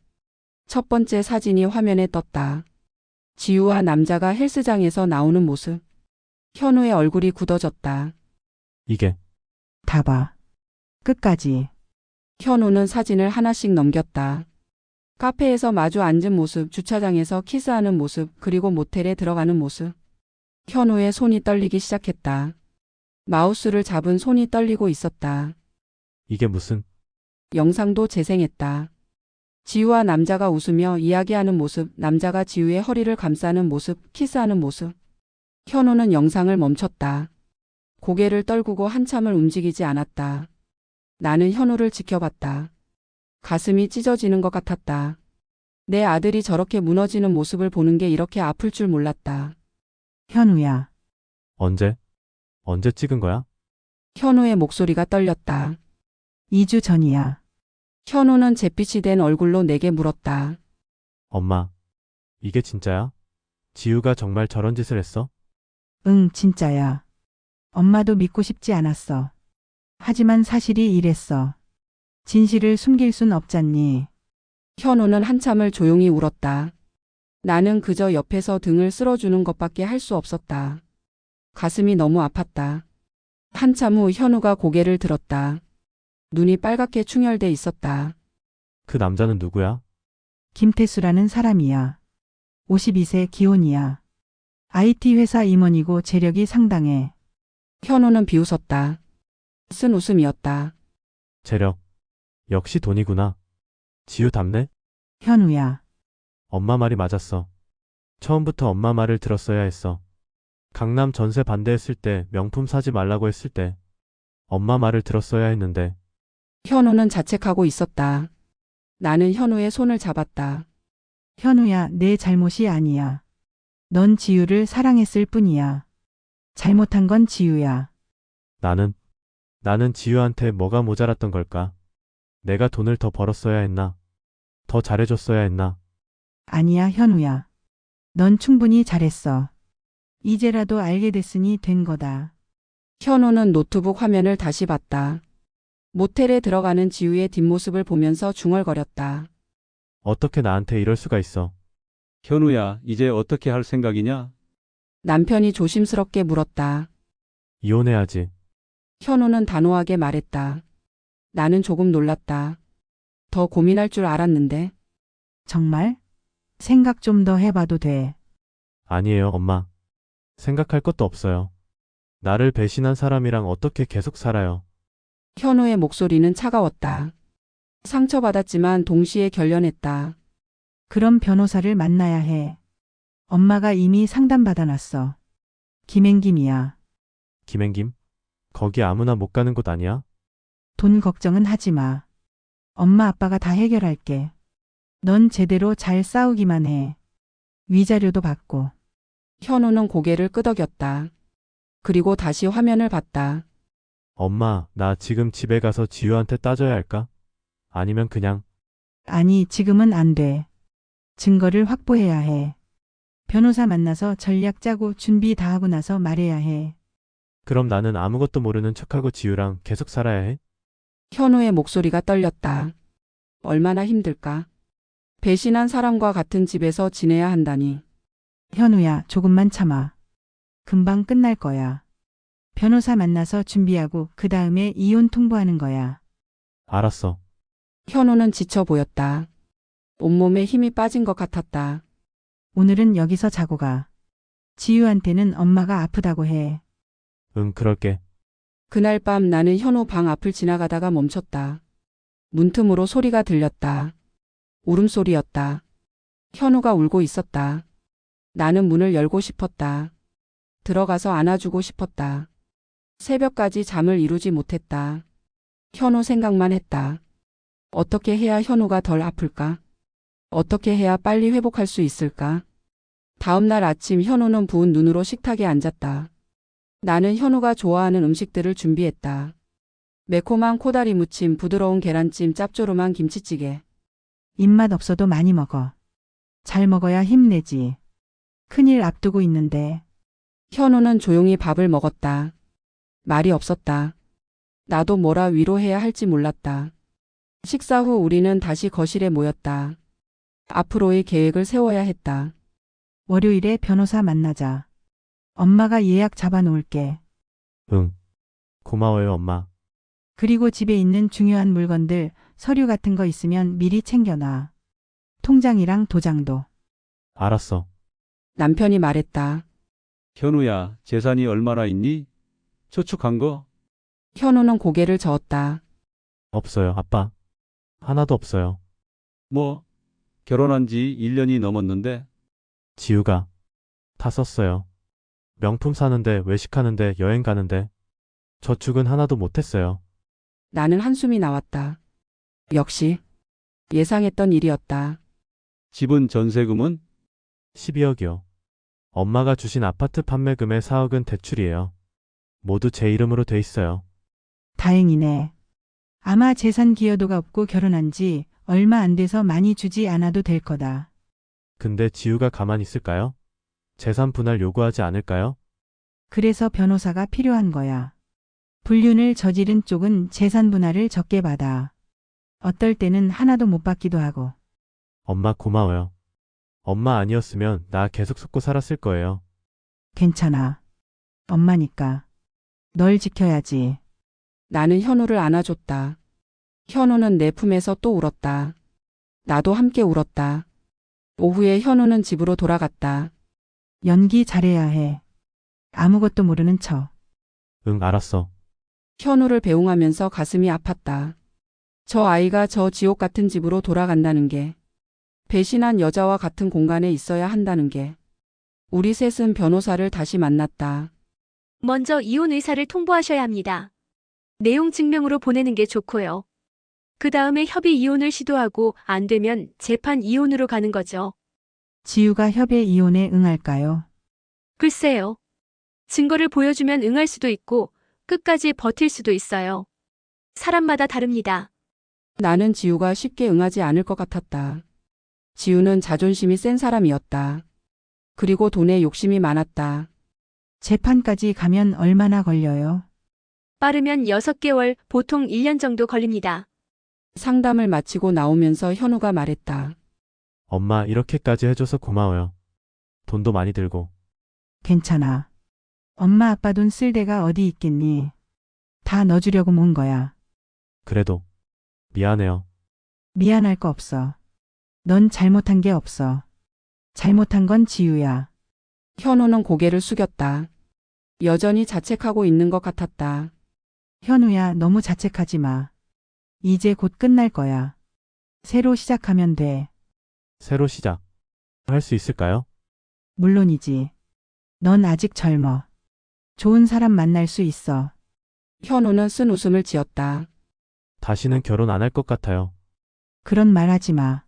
첫 번째 사진이 화면에 떴다. 지우와 남자가 헬스장에서 나오는 모습. 현우의 얼굴이 굳어졌다. 이게. 다 봐. 끝까지. 현우는 사진을 하나씩 넘겼다. 카페에서 마주 앉은 모습, 주차장에서 키스하는 모습, 그리고 모텔에 들어가는 모습. 현우의 손이 떨리기 시작했다. 마우스를 잡은 손이 떨리고 있었다. 이게 무슨? 영상도 재생했다. 지우와 남자가 웃으며 이야기하는 모습, 남자가 지우의 허리를 감싸는 모습, 키스하는 모습. 현우는 영상을 멈췄다. 고개를 떨구고 한참을 움직이지 않았다. 나는 현우를 지켜봤다. 가슴이 찢어지는 것 같았다. 내 아들이 저렇게 무너지는 모습을 보는 게 이렇게 아플 줄 몰랐다. 현우야. 언제? 언제 찍은 거야? 현우의 목소리가 떨렸다. 2주 전이야. 현우는 잿빛이 된 얼굴로 내게 물었다. 엄마, 이게 진짜야? 지우가 정말 저런 짓을 했어? 응, 진짜야. 엄마도 믿고 싶지 않았어. 하지만 사실이 이랬어. 진실을 숨길 순 없잖니. 현우는 한참을 조용히 울었다. 나는 그저 옆에서 등을 쓸어주는 것밖에 할 수 없었다. 가슴이 너무 아팠다. 한참 후 현우가 고개를 들었다. 눈이 빨갛게 충혈돼 있었다. 그 남자는 누구야? 김태수라는 사람이야. 52세 기혼이야. IT 회사 임원이고 재력이 상당해. 현우는 비웃었다. 쓴 웃음이었다. 재력. 역시 돈이구나. 지우답네? 현우야. 엄마 말이 맞았어. 처음부터 엄마 말을 들었어야 했어. 강남 전세 반대했을 때, 명품 사지 말라고 했을 때, 엄마 말을 들었어야 했는데. 현우는 자책하고 있었다. 나는 현우의 손을 잡았다. 현우야, 내 잘못이 아니야. 넌 지우를 사랑했을 뿐이야. 잘못한 건 지우야. 나는 지우한테 뭐가 모자랐던 걸까? 내가 돈을 더 벌었어야 했나? 더 잘해줬어야 했나? 아니야, 현우야. 넌 충분히 잘했어. 이제라도 알게 됐으니 된 거다. 현우는 노트북 화면을 다시 봤다. 모텔에 들어가는 지우의 뒷모습을 보면서 중얼거렸다. 어떻게 나한테 이럴 수가 있어? 현우야, 이제 어떻게 할 생각이냐? 남편이 조심스럽게 물었다. 이혼해야지. 현우는 단호하게 말했다. 나는 조금 놀랐다. 더 고민할 줄 알았는데. 정말? 생각 좀 더 해봐도 돼. 아니에요, 엄마. 생각할 것도 없어요. 나를 배신한 사람이랑 어떻게 계속 살아요? 현우의 목소리는 차가웠다. 상처받았지만 동시에 결연했다. 그럼 변호사를 만나야 해. 엄마가 이미 상담받아놨어. 김행김이야. 김행김? 거기 아무나 못 가는 곳 아니야? 돈 걱정은 하지 마. 엄마 아빠가 다 해결할게. 넌 제대로 잘 싸우기만 해. 위자료도 받고. 현우는 고개를 끄덕였다. 그리고 다시 화면을 봤다. 엄마, 나 지금 집에 가서 지우한테 따져야 할까? 아니면 그냥 아니, 지금은 안 돼. 증거를 확보해야 해. 변호사 만나서 전략 짜고 준비 다 하고 나서 말해야 해. 그럼 나는 아무것도 모르는 척하고 지우랑 계속 살아야 해? 현우의 목소리가 떨렸다. 얼마나 힘들까? 배신한 사람과 같은 집에서 지내야 한다니. 현우야, 조금만 참아. 금방 끝날 거야. 변호사 만나서 준비하고 그 다음에 이혼 통보하는 거야. 알았어. 현우는 지쳐 보였다. 온몸에 힘이 빠진 것 같았다. 오늘은 여기서 자고 가. 지유한테는 엄마가 아프다고 해. 응, 그럴게. 그날 밤 나는 현우 방 앞을 지나가다가 멈췄다. 문틈으로 소리가 들렸다. 울음소리였다. 현우가 울고 있었다. 나는 문을 열고 싶었다. 들어가서 안아주고 싶었다. 새벽까지 잠을 이루지 못했다. 현우 생각만 했다. 어떻게 해야 현우가 덜 아플까? 어떻게 해야 빨리 회복할 수 있을까? 다음 날 아침 현우는 부은 눈으로 식탁에 앉았다. 나는 현우가 좋아하는 음식들을 준비했다. 매콤한 코다리 무침, 부드러운 계란찜, 짭조름한 김치찌개. 입맛 없어도 많이 먹어. 잘 먹어야 힘내지. 큰일 앞두고 있는데. 현우는 조용히 밥을 먹었다. 말이 없었다. 나도 뭐라 위로해야 할지 몰랐다. 식사 후 우리는 다시 거실에 모였다. 앞으로의 계획을 세워야 했다. 월요일에 변호사 만나자. 엄마가 예약 잡아놓을게. 응. 고마워요, 엄마. 그리고 집에 있는 중요한 물건들, 서류 같은 거 있으면 미리 챙겨놔. 통장이랑 도장도. 알았어. 남편이 말했다. 현우야, 재산이 얼마나 있니? 저축한 거? 현우는 고개를 저었다. 없어요, 아빠. 하나도 없어요. 뭐, 결혼한 지 1년이 넘었는데. 지우가 다 썼어요. 명품 사는데, 외식하는데, 여행 가는데. 저축은 하나도 못했어요. 나는 한숨이 나왔다. 역시 예상했던 일이었다. 집은 전세금은? 12억이요. 엄마가 주신 아파트 판매금의 4억은 대출이에요. 모두 제 이름으로 돼 있어요. 다행이네. 아마 재산 기여도가 없고 결혼한 지 얼마 안 돼서 많이 주지 않아도 될 거다. 근데 지우가 가만히 있을까요? 재산 분할 요구하지 않을까요? 그래서 변호사가 필요한 거야. 불륜을 저지른 쪽은 재산 분할을 적게 받아. 어떨 때는 하나도 못 받기도 하고. 엄마 고마워요. 엄마 아니었으면 나 계속 속고 살았을 거예요. 괜찮아. 엄마니까. 널 지켜야지. 나는 현우를 안아줬다. 현우는 내 품에서 또 울었다. 나도 함께 울었다. 오후에 현우는 집으로 돌아갔다. 연기 잘해야 해. 아무것도 모르는 척. 응, 알았어. 현우를 배웅하면서 가슴이 아팠다. 저 아이가 저 지옥 같은 집으로 돌아간다는 게, 배신한 여자와 같은 공간에 있어야 한다는 게. 우리 셋은 변호사를 다시 만났다. 먼저 이혼 의사를 통보하셔야 합니다. 내용 증명으로 보내는 게 좋고요. 그 다음에 협의 이혼을 시도하고 안 되면 재판 이혼으로 가는 거죠. 지유가 협의 이혼에 응할까요? 글쎄요. 증거를 보여주면 응할 수도 있고 끝까지 버틸 수도 있어요. 사람마다 다릅니다. 나는 지우가 쉽게 응하지 않을 것 같았다. 지우는 자존심이 센 사람이었다. 그리고 돈에 욕심이 많았다. 재판까지 가면 얼마나 걸려요? 빠르면 6개월, 보통 1년 정도 걸립니다. 상담을 마치고 나오면서 현우가 말했다. 엄마 이렇게까지 해줘서 고마워요. 돈도 많이 들고. 괜찮아. 엄마 아빠 돈 쓸 데가 어디 있겠니? 다 넣어주려고 모은 거야. 그래도 미안해요. 미안할 거 없어. 넌 잘못한 게 없어. 잘못한 건 지유야. 현우는 고개를 숙였다. 여전히 자책하고 있는 것 같았다. 현우야, 너무 자책하지 마. 이제 곧 끝날 거야. 새로 시작하면 돼. 새로 시작. 할 수 있을까요? 물론이지. 넌 아직 젊어. 좋은 사람 만날 수 있어. 현우는 쓴 웃음을 지었다. 다시는 결혼 안 할 것 같아요. 그런 말 하지 마.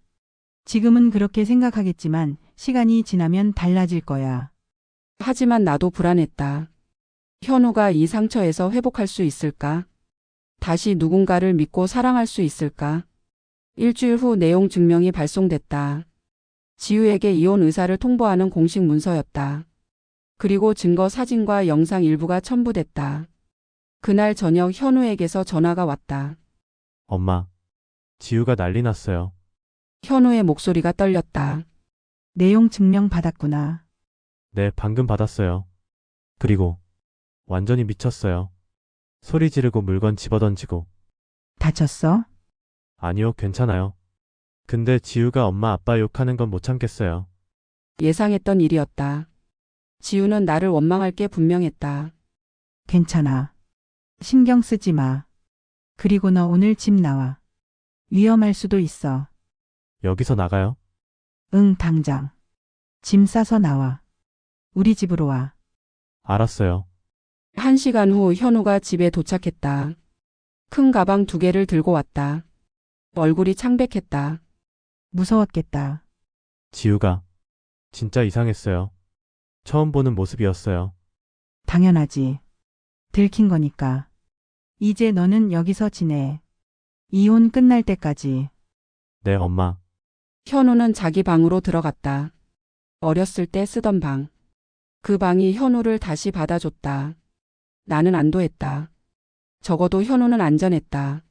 지금은 그렇게 생각하겠지만 시간이 지나면 달라질 거야. 하지만 나도 불안했다. 현우가 이 상처에서 회복할 수 있을까? 다시 누군가를 믿고 사랑할 수 있을까? 일주일 후 내용 증명이 발송됐다. 지우에게 이혼 의사를 통보하는 공식 문서였다. 그리고 증거 사진과 영상 일부가 첨부됐다. 그날 저녁 현우에게서 전화가 왔다. 엄마, 지우가 난리 났어요. 현우의 목소리가 떨렸다. 내용 증명 받았구나. 네, 방금 받았어요. 그리고 완전히 미쳤어요. 소리 지르고 물건 집어던지고. 다쳤어? 아니요, 괜찮아요. 근데 지우가 엄마 아빠 욕하는 건 못 참겠어요. 예상했던 일이었다. 지우는 나를 원망할 게 분명했다. 괜찮아. 신경 쓰지 마. 그리고 너 오늘 집 나와. 위험할 수도 있어. 여기서 나가요? 응, 당장. 짐 싸서 나와. 우리 집으로 와. 알았어요. 1시간 후 현우가 집에 도착했다. 큰 가방 2개를 들고 왔다. 얼굴이 창백했다. 무서웠겠다. 지우가 진짜 이상했어요. 처음 보는 모습이었어요. 당연하지. 들킨 거니까. 이제 너는 여기서 지내. 이혼 끝날 때까지. 네, 엄마. 현우는 자기 방으로 들어갔다. 어렸을 때 쓰던 방. 그 방이 현우를 다시 받아줬다. 나는 안도했다. 적어도 현우는 안전했다.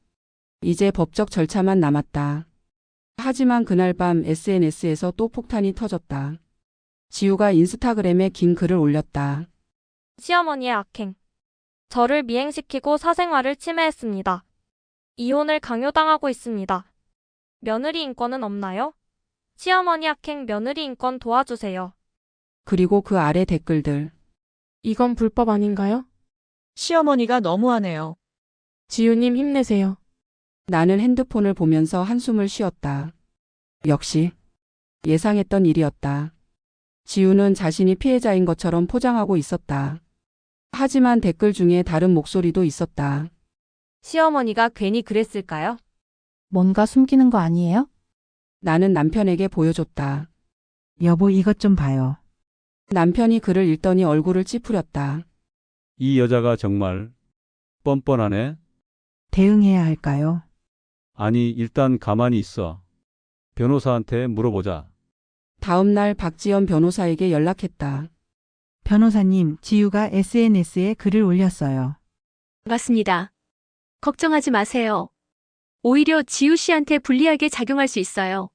이제 법적 절차만 남았다. 하지만 그날 밤 SNS에서 또 폭탄이 터졌다. 지우가 인스타그램에 긴 글을 올렸다. 시어머니의 악행. 저를 미행시키고 사생활을 침해했습니다. 이혼을 강요당하고 있습니다. 며느리 인권은 없나요? 시어머니 악행 며느리 인권 도와주세요. 그리고 그 아래 댓글들. 이건 불법 아닌가요? 시어머니가 너무하네요. 지우님 힘내세요. 나는 핸드폰을 보면서 한숨을 쉬었다. 역시 예상했던 일이었다. 지우는 자신이 피해자인 것처럼 포장하고 있었다. 하지만 댓글 중에 다른 목소리도 있었다. 시어머니가 괜히 그랬을까요? 뭔가 숨기는 거 아니에요? 나는 남편에게 보여줬다. 여보, 이것 좀 봐요. 남편이 글을 읽더니 얼굴을 찌푸렸다. 이 여자가 정말 뻔뻔하네. 대응해야 할까요? 아니, 일단 가만히 있어. 변호사한테 물어보자. 다음 날 박지연 변호사에게 연락했다. 변호사님, 지우가 SNS에 글을 올렸어요. 맞습니다. 걱정하지 마세요. 오히려 지우 씨한테 불리하게 작용할 수 있어요.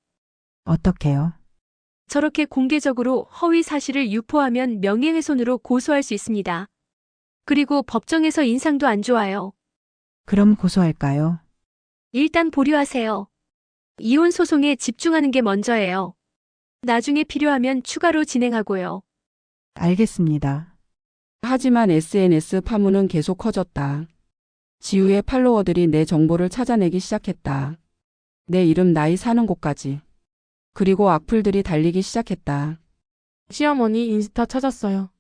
어떻게요? 저렇게 공개적으로 허위 사실을 유포하면 명예훼손으로 고소할 수 있습니다. 그리고 법정에서 인상도 안 좋아요. 그럼 고소할까요? 일단 보류하세요. 이혼 소송에 집중하는 게 먼저예요. 나중에 필요하면 추가로 진행하고요. 알겠습니다. 하지만 SNS 파문은 계속 커졌다. 지우의 팔로워들이 내 정보를 찾아내기 시작했다. 내 이름, 나이, 사는 곳까지. 그리고 악플들이 달리기 시작했다. 시어머니 인스타 찾았어요.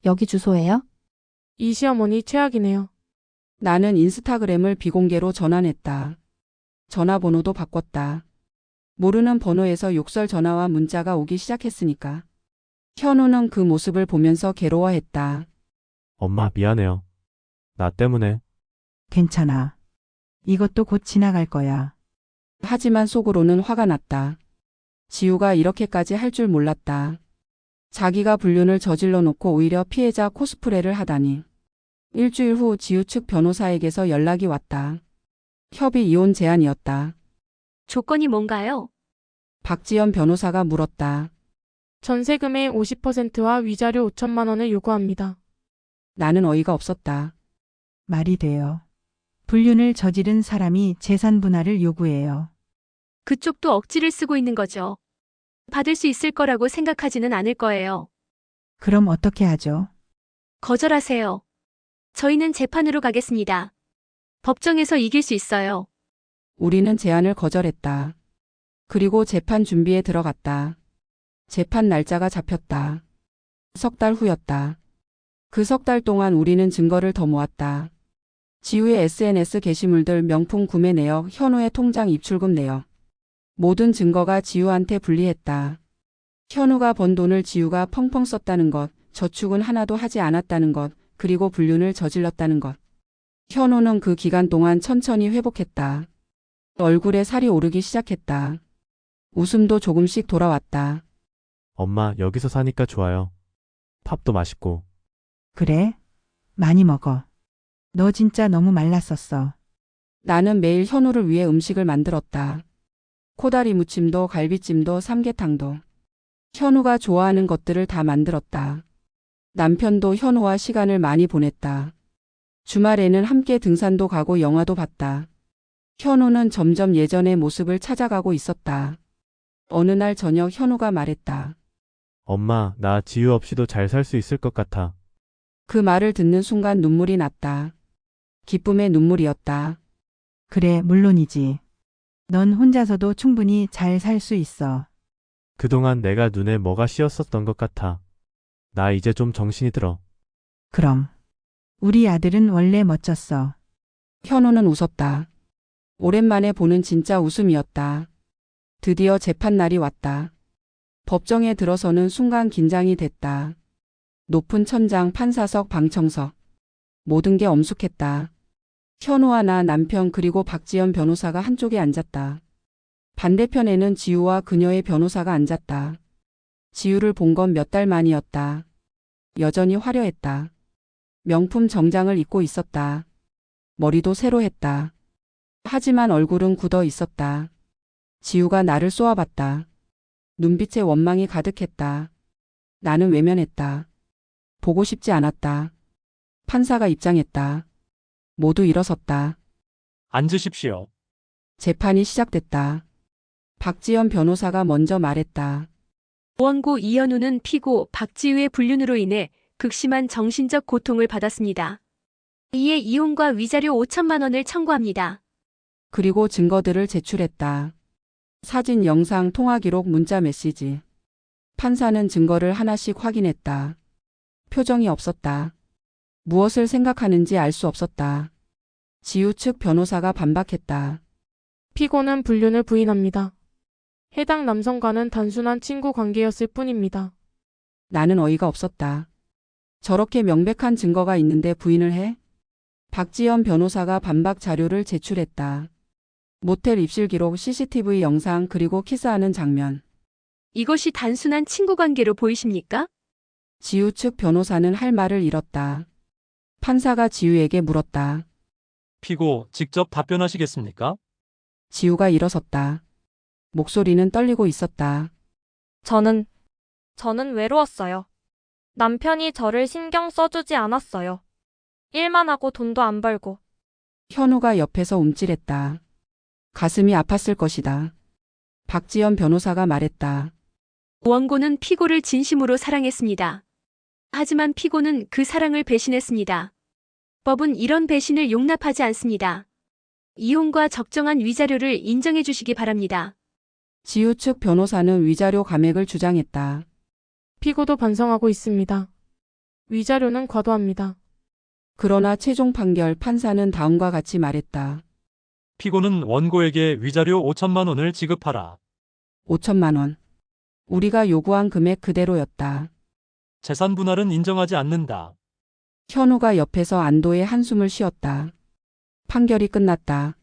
여기 주소예요? 이 시어머니 최악이네요. 나는 인스타그램을 비공개로 전환했다. 전화번호도 바꿨다. 모르는 번호에서 욕설 전화와 문자가 오기 시작했으니까. 현우는 그 모습을 보면서 괴로워했다. 엄마, 미안해요. 나 때문에. 괜찮아. 이것도 곧 지나갈 거야. 하지만 속으로는 화가 났다. 지우가 이렇게까지 할 줄 몰랐다. 자기가 불륜을 저질러 놓고 오히려 피해자 코스프레를 하다니. 일주일 후 지우 측 변호사에게서 연락이 왔다. 협의 이혼 제안이었다. 조건이 뭔가요? 박지연 변호사가 물었다. 전세금의 50%와 위자료 5천만 원을 요구합니다. 나는 어이가 없었다. 말이 돼요. 불륜을 저지른 사람이 재산 분할을 요구해요. 그쪽도 억지를 쓰고 있는 거죠. 받을 수 있을 거라고 생각하지는 않을 거예요. 그럼 어떻게 하죠? 거절하세요. 저희는 재판으로 가겠습니다. 법정에서 이길 수 있어요. 우리는 제안을 거절했다. 그리고 재판 준비에 들어갔다. 재판 날짜가 잡혔다. 3달 후였다. 그 3달 동안 우리는 증거를 더 모았다. 지우의 SNS 게시물들 명품 구매 내역, 현우의 통장 입출금 내역. 모든 증거가 지우한테 불리했다. 현우가 번 돈을 지우가 펑펑 썼다는 것, 저축은 하나도 하지 않았다는 것, 그리고 불륜을 저질렀다는 것. 현우는 그 기간 동안 천천히 회복했다. 얼굴에 살이 오르기 시작했다. 웃음도 조금씩 돌아왔다. 엄마, 여기서 사니까 좋아요. 팝도 맛있고. 그래? 많이 먹어. 너 진짜 너무 말랐었어. 나는 매일 현우를 위해 음식을 만들었다. 코다리 무침도 갈비찜도 삼계탕도. 현우가 좋아하는 것들을 다 만들었다. 남편도 현우와 시간을 많이 보냈다. 주말에는 함께 등산도 가고 영화도 봤다. 현우는 점점 예전의 모습을 찾아가고 있었다. 어느 날 저녁 현우가 말했다. 엄마, 나 지유 없이도 잘 살 수 있을 것 같아. 그 말을 듣는 순간 눈물이 났다. 기쁨의 눈물이었다. 그래, 물론이지. 넌 혼자서도 충분히 잘 살 수 있어. 그동안 내가 눈에 뭐가 씌었었던 것 같아. 나 이제 좀 정신이 들어. 그럼. 우리 아들은 원래 멋졌어. 현우는 웃었다. 오랜만에 보는 진짜 웃음이었다. 드디어 재판날이 왔다. 법정에 들어서는 순간 긴장이 됐다. 높은 천장, 판사석, 방청석. 모든 게 엄숙했다. 현우와 나, 남편 그리고 박지연 변호사가 한쪽에 앉았다. 반대편에는 지우와 그녀의 변호사가 앉았다. 지우를 본 건 몇 달 만이었다. 여전히 화려했다. 명품 정장을 입고 있었다. 머리도 새로 했다. 하지만 얼굴은 굳어 있었다. 지우가 나를 쏘아봤다. 눈빛에 원망이 가득했다. 나는 외면했다. 보고 싶지 않았다. 판사가 입장했다. 모두 일어섰다. 앉으십시오. 재판이 시작됐다. 박지연 변호사가 먼저 말했다. 원고 이현우는 피고 박지우의 불륜으로 인해 극심한 정신적 고통을 받았습니다. 이에 이혼과 위자료 5천만 원을 청구합니다. 그리고 증거들을 제출했다. 사진, 영상, 통화 기록, 문자 메시지. 판사는 증거를 하나씩 확인했다. 표정이 없었다. 무엇을 생각하는지 알 수 없었다. 지우 측 변호사가 반박했다. 피고는 불륜을 부인합니다. 해당 남성과는 단순한 친구 관계였을 뿐입니다. 나는 어이가 없었다. 저렇게 명백한 증거가 있는데 부인을 해? 박지연 변호사가 반박 자료를 제출했다. 모텔 입실 기록, CCTV 영상 그리고 키스하는 장면. 이것이 단순한 친구 관계로 보이십니까? 지우 측 변호사는 할 말을 잃었다. 판사가 지우에게 물었다. 피고 직접 답변하시겠습니까? 지우가 일어섰다. 목소리는 떨리고 있었다. 저는 외로웠어요. 남편이 저를 신경 써주지 않았어요. 일만 하고 돈도 안 벌고. 현우가 옆에서 움찔했다. 가슴이 아팠을 것이다. 박지연 변호사가 말했다. 원고는 피고를 진심으로 사랑했습니다. 하지만 피고는 그 사랑을 배신했습니다. 법은 이런 배신을 용납하지 않습니다. 이혼과 적정한 위자료를 인정해 주시기 바랍니다. 지우 측 변호사는 위자료 감액을 주장했다. 피고도 반성하고 있습니다. 위자료는 과도합니다. 그러나 최종 판결 판사는 다음과 같이 말했다. 피고는 원고에게 위자료 5천만 원을 지급하라. 5천만 원. 우리가 요구한 금액 그대로였다. 재산 분할은 인정하지 않는다. 현우가 옆에서 안도의 한숨을 쉬었다. 판결이 끝났다.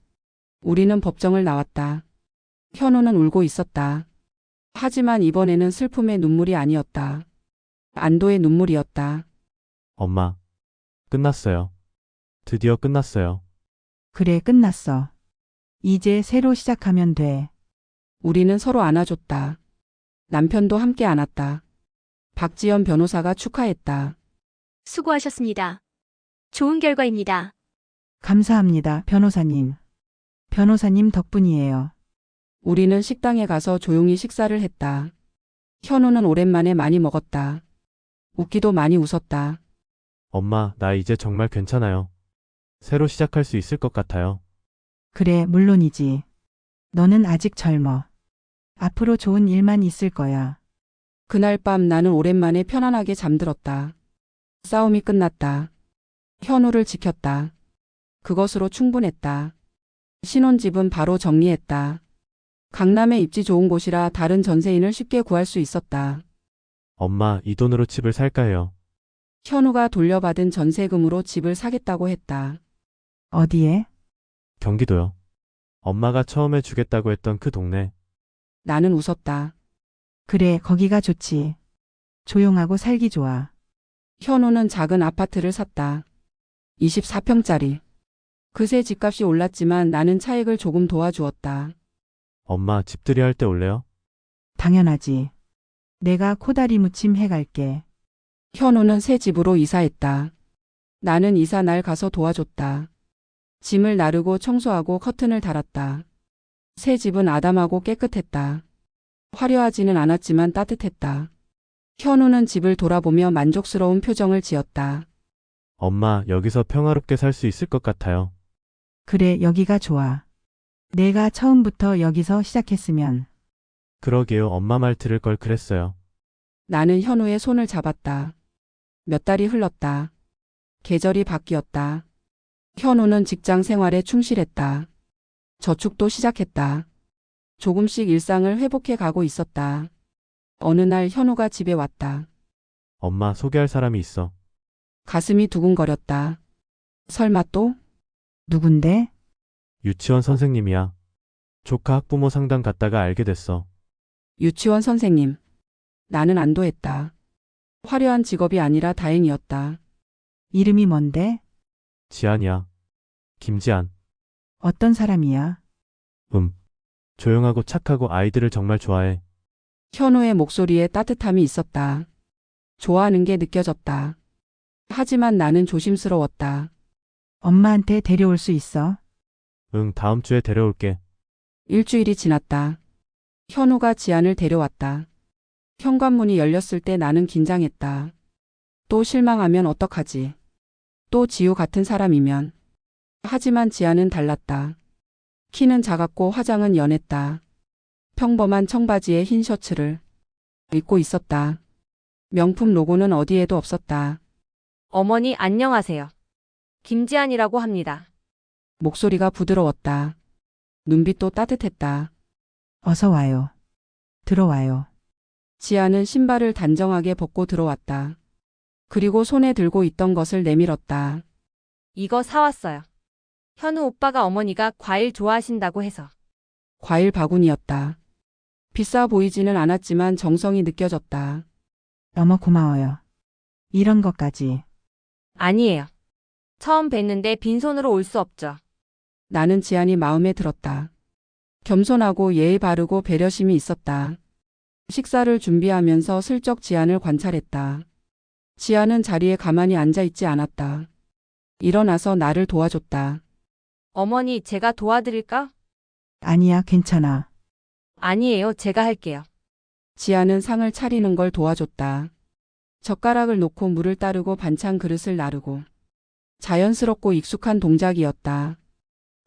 우리는 법정을 나왔다. 현우는 울고 있었다. 하지만 이번에는 슬픔의 눈물이 아니었다. 안도의 눈물이었다. 엄마, 끝났어요. 드디어 끝났어요. 그래, 끝났어. 이제 새로 시작하면 돼. 우리는 서로 안아줬다. 남편도 함께 안았다. 박지연 변호사가 축하했다. 수고하셨습니다. 좋은 결과입니다. 감사합니다, 변호사님. 변호사님 덕분이에요. 우리는 식당에 가서 조용히 식사를 했다. 현우는 오랜만에 많이 먹었다. 웃기도 많이 웃었다. 엄마, 나 이제 정말 괜찮아요. 새로 시작할 수 있을 것 같아요. 그래, 물론이지. 너는 아직 젊어. 앞으로 좋은 일만 있을 거야. 그날 밤 나는 오랜만에 편안하게 잠들었다. 싸움이 끝났다. 현우를 지켰다. 그것으로 충분했다. 신혼집은 바로 정리했다. 강남에 입지 좋은 곳이라 다른 전세인을 쉽게 구할 수 있었다. 엄마, 이 돈으로 집을 살까 해요. 현우가 돌려받은 전세금으로 집을 사겠다고 했다. 어디에? 경기도요. 엄마가 처음에 주겠다고 했던 그 동네. 나는 웃었다. 그래, 거기가 좋지. 조용하고 살기 좋아. 현우는 작은 아파트를 샀다. 24평짜리. 그새 집값이 올랐지만 나는 차익을 조금 도와주었다. 엄마, 집들이 할 때 올래요? 당연하지. 내가 코다리 무침 해갈게. 현우는 새 집으로 이사했다. 나는 이사 날 가서 도와줬다. 짐을 나르고 청소하고 커튼을 달았다. 새 집은 아담하고 깨끗했다. 화려하지는 않았지만 따뜻했다. 현우는 집을 돌아보며 만족스러운 표정을 지었다. 엄마, 여기서 평화롭게 살 수 있을 것 같아요. 그래, 여기가 좋아. 내가 처음부터 여기서 시작했으면. 그러게요. 엄마 말 들을 걸 그랬어요. 나는 현우의 손을 잡았다. 몇 달이 흘렀다. 계절이 바뀌었다. 현우는 직장 생활에 충실했다. 저축도 시작했다. 조금씩 일상을 회복해 가고 있었다. 어느 날 현우가 집에 왔다. 엄마, 소개할 사람이 있어. 가슴이 두근거렸다. 설마 또? 누군데? 유치원 선생님이야. 조카 학부모 상담 갔다가 알게 됐어. 유치원 선생님. 나는 안도했다. 화려한 직업이 아니라 다행이었다. 이름이 뭔데? 지안이야. 김지안. 어떤 사람이야? 조용하고 착하고 아이들을 정말 좋아해. 현우의 목소리에 따뜻함이 있었다. 좋아하는 게 느껴졌다. 하지만 나는 조심스러웠다. 엄마한테 데려올 수 있어? 응, 다음 주에 데려올게. 일주일이 지났다. 현우가 지안을 데려왔다. 현관문이 열렸을 때 나는 긴장했다. 또 실망하면 어떡하지? 또 지우 같은 사람이면. 하지만 지안은 달랐다. 키는 작았고 화장은 연했다. 평범한 청바지에 흰 셔츠를 입고 있었다. 명품 로고는 어디에도 없었다. 어머니 안녕하세요. 김지안이라고 합니다. 목소리가 부드러웠다. 눈빛도 따뜻했다. 어서 와요. 들어와요. 지아는 신발을 단정하게 벗고 들어왔다. 그리고 손에 들고 있던 것을 내밀었다. 이거 사왔어요. 현우 오빠가 어머니가 과일 좋아하신다고 해서. 과일 바구니였다. 비싸 보이지는 않았지만 정성이 느껴졌다. 너무 고마워요. 이런 것까지. 아니에요. 처음 뵀는데 빈손으로 올 수 없죠. 나는 지안이 마음에 들었다. 겸손하고 예의 바르고 배려심이 있었다. 식사를 준비하면서 슬쩍 지안을 관찰했다. 지안은 자리에 가만히 앉아 있지 않았다. 일어나서 나를 도와줬다. 어머니 제가 도와드릴까? 아니야, 괜찮아. 아니에요. 제가 할게요. 지아는 상을 차리는 걸 도와줬다. 젓가락을 놓고 물을 따르고 반찬 그릇을 나르고. 자연스럽고 익숙한 동작이었다.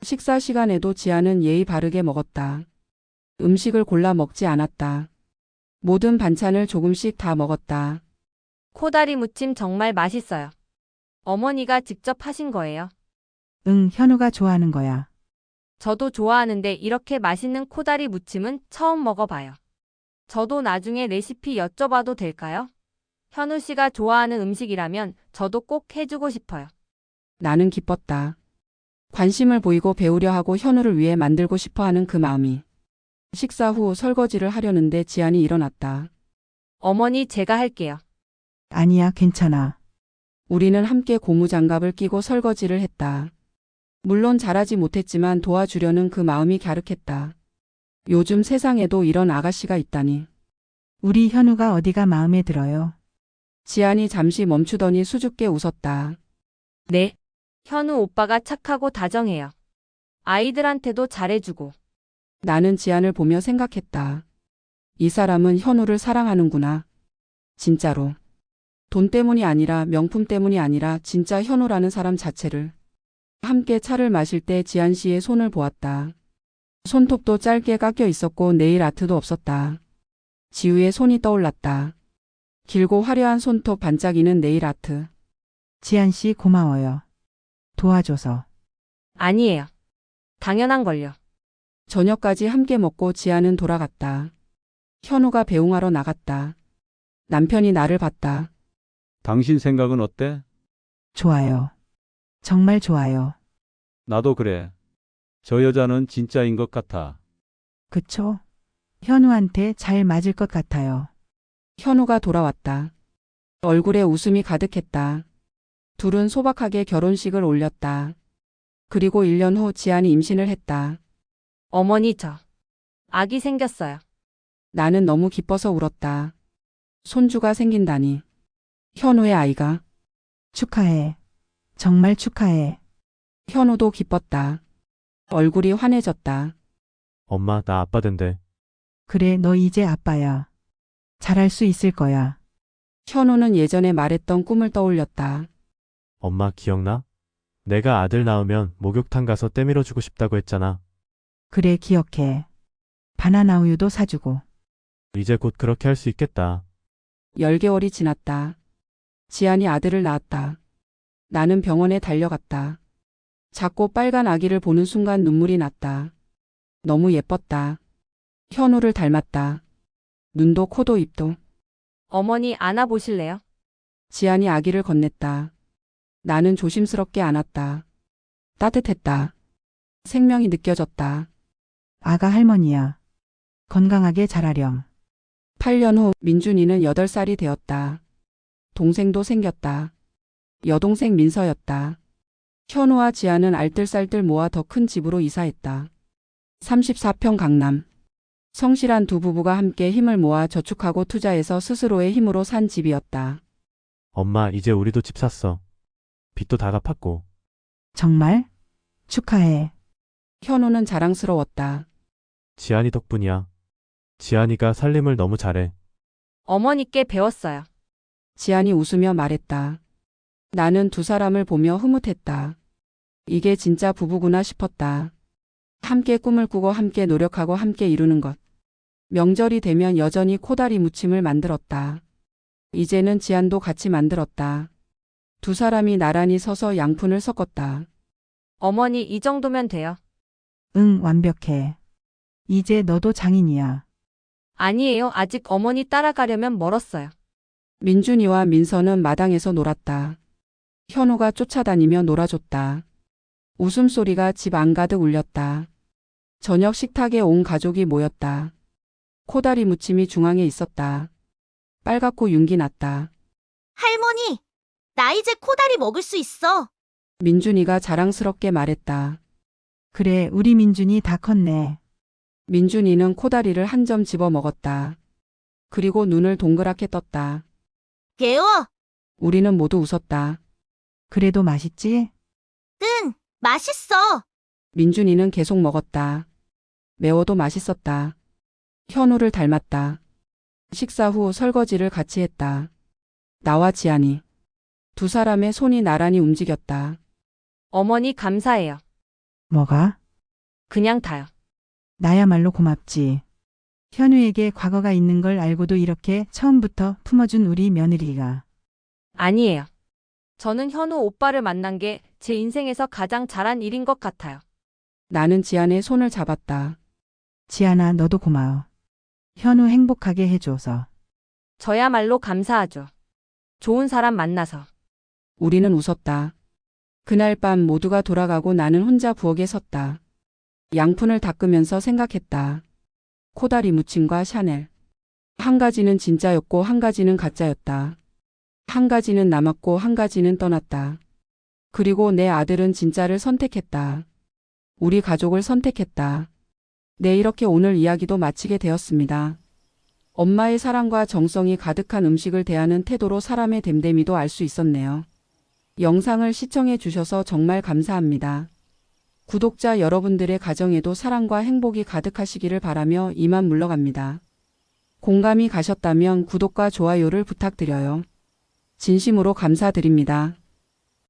식사 시간에도 지아는 예의 바르게 먹었다. 음식을 골라 먹지 않았다. 모든 반찬을 조금씩 다 먹었다. 코다리 무침 정말 맛있어요. 어머니가 직접 하신 거예요. 응, 현우가 좋아하는 거야. 저도 좋아하는데 이렇게 맛있는 코다리 무침은 처음 먹어봐요. 저도 나중에 레시피 여쭤봐도 될까요? 현우 씨가 좋아하는 음식이라면 저도 꼭 해주고 싶어요. 나는 기뻤다. 관심을 보이고 배우려 하고 현우를 위해 만들고 싶어하는 그 마음이. 식사 후 설거지를 하려는데 지안이 일어났다. 어머니 제가 할게요. 아니야, 괜찮아. 우리는 함께 고무장갑을 끼고 설거지를 했다. 물론 잘하지 못했지만 도와주려는 그 마음이 갸륵했다. 요즘 세상에도 이런 아가씨가 있다니. 우리 현우가 어디가 마음에 들어요? 지안이 잠시 멈추더니 수줍게 웃었다. 네. 현우 오빠가 착하고 다정해요. 아이들한테도 잘해주고. 나는 지안을 보며 생각했다. 이 사람은 현우를 사랑하는구나. 진짜로. 돈 때문이 아니라 명품 때문이 아니라 진짜 현우라는 사람 자체를. 함께 차를 마실 때 지안 씨의 손을 보았다. 손톱도 짧게 깎여 있었고 네일 아트도 없었다. 지우의 손이 떠올랐다. 길고 화려한 손톱 반짝이는 네일 아트. 지안 씨 고마워요. 도와줘서. 아니에요. 당연한 걸요. 저녁까지 함께 먹고 지아는 돌아갔다. 현우가 배웅하러 나갔다. 남편이 나를 봤다. 당신 생각은 어때? 좋아요. 정말 좋아요. 나도 그래. 저 여자는 진짜인 것 같아. 그쵸? 현우한테 잘 맞을 것 같아요. 현우가 돌아왔다. 얼굴에 웃음이 가득했다. 둘은 소박하게 결혼식을 올렸다. 그리고 1년 후 지안이 임신을 했다. 어머니 저 아기 생겼어요. 나는 너무 기뻐서 울었다. 손주가 생긴다니. 현우의 아이가. 축하해. 정말 축하해. 현우도 기뻤다. 얼굴이 환해졌다. 엄마, 나 아빠 된대. 그래, 너 이제 아빠야. 잘할 수 있을 거야. 현우는 예전에 말했던 꿈을 떠올렸다. 엄마 기억나? 내가 아들 낳으면 목욕탕 가서 때밀어주고 싶다고 했잖아. 그래, 기억해. 바나나 우유도 사주고. 이제 곧 그렇게 할 수 있겠다. 10개월이 지났다. 지안이 아들을 낳았다. 나는 병원에 달려갔다. 작고 빨간 아기를 보는 순간 눈물이 났다. 너무 예뻤다. 현우를 닮았다. 눈도 코도 입도. 어머니 안아보실래요? 지안이 아기를 건넸다. 나는 조심스럽게 안았다. 따뜻했다. 생명이 느껴졌다. 아가 할머니야. 건강하게 자라렴. 8년 후 민준이는 8살이 되었다. 동생도 생겼다. 여동생 민서였다. 현우와 지아는 알뜰살뜰 모아 더 큰 집으로 이사했다. 34평 강남. 성실한 두 부부가 함께 힘을 모아 저축하고 투자해서 스스로의 힘으로 산 집이었다. 엄마, 이제 우리도 집 샀어. 빚도 다 갚았고. 정말? 축하해. 현우는 자랑스러웠다. 지안이 덕분이야. 지안이가 살림을 너무 잘해. 어머니께 배웠어요. 지안이 웃으며 말했다. 나는 두 사람을 보며 흐뭇했다. 이게 진짜 부부구나 싶었다. 함께 꿈을 꾸고 함께 노력하고 함께 이루는 것. 명절이 되면 여전히 코다리 무침을 만들었다. 이제는 지안도 같이 만들었다. 두 사람이 나란히 서서 양푼을 섞었다. 어머니 이 정도면 돼요. 응, 완벽해. 이제 너도 장인이야. 아니에요. 아직 어머니 따라가려면 멀었어요. 민준이와 민서는 마당에서 놀았다. 현우가 쫓아다니며 놀아줬다. 웃음소리가 집 안가득 울렸다. 저녁 식탁에 온 가족이 모였다. 코다리 무침이 중앙에 있었다. 빨갛고 윤기 났다. 할머니, 나 이제 코다리 먹을 수 있어. 민준이가 자랑스럽게 말했다. 그래, 우리 민준이 다 컸네. 민준이는 코다리를 한 점 집어 먹었다. 그리고 눈을 동그랗게 떴다. 개워. 우리는 모두 웃었다. 그래도 맛있지? 응, 맛있어. 민준이는 계속 먹었다. 매워도 맛있었다. 현우를 닮았다. 식사 후 설거지를 같이 했다. 나와 지안이. 두 사람의 손이 나란히 움직였다. 어머니 감사해요. 뭐가? 그냥 다요. 나야말로 고맙지. 현우에게 과거가 있는 걸 알고도 이렇게 처음부터 품어준 우리 며느리가. 아니에요. 저는 현우 오빠를 만난 게 제 인생에서 가장 잘한 일인 것 같아요. 나는 지안의 손을 잡았다. 지안아, 너도 고마워. 현우 행복하게 해줘서. 저야말로 감사하죠. 좋은 사람 만나서. 우리는 웃었다. 그날 밤 모두가 돌아가고 나는 혼자 부엌에 섰다. 양푼을 닦으면서 생각했다. 코다리 무침과 샤넬. 한 가지는 진짜였고 한 가지는 가짜였다. 한 가지는 남았고 한 가지는 떠났다. 그리고 내 아들은 진짜를 선택했다. 우리 가족을 선택했다. 네, 이렇게 오늘 이야기도 마치게 되었습니다. 엄마의 사랑과 정성이 가득한 음식을 대하는 태도로 사람의 됨됨이도 알 수 있었네요. 영상을 시청해 주셔서 정말 감사합니다. 구독자 여러분들의 가정에도 사랑과 행복이 가득하시기를 바라며 이만 물러갑니다. 공감이 가셨다면 구독과 좋아요를 부탁드려요. 진심으로 감사드립니다.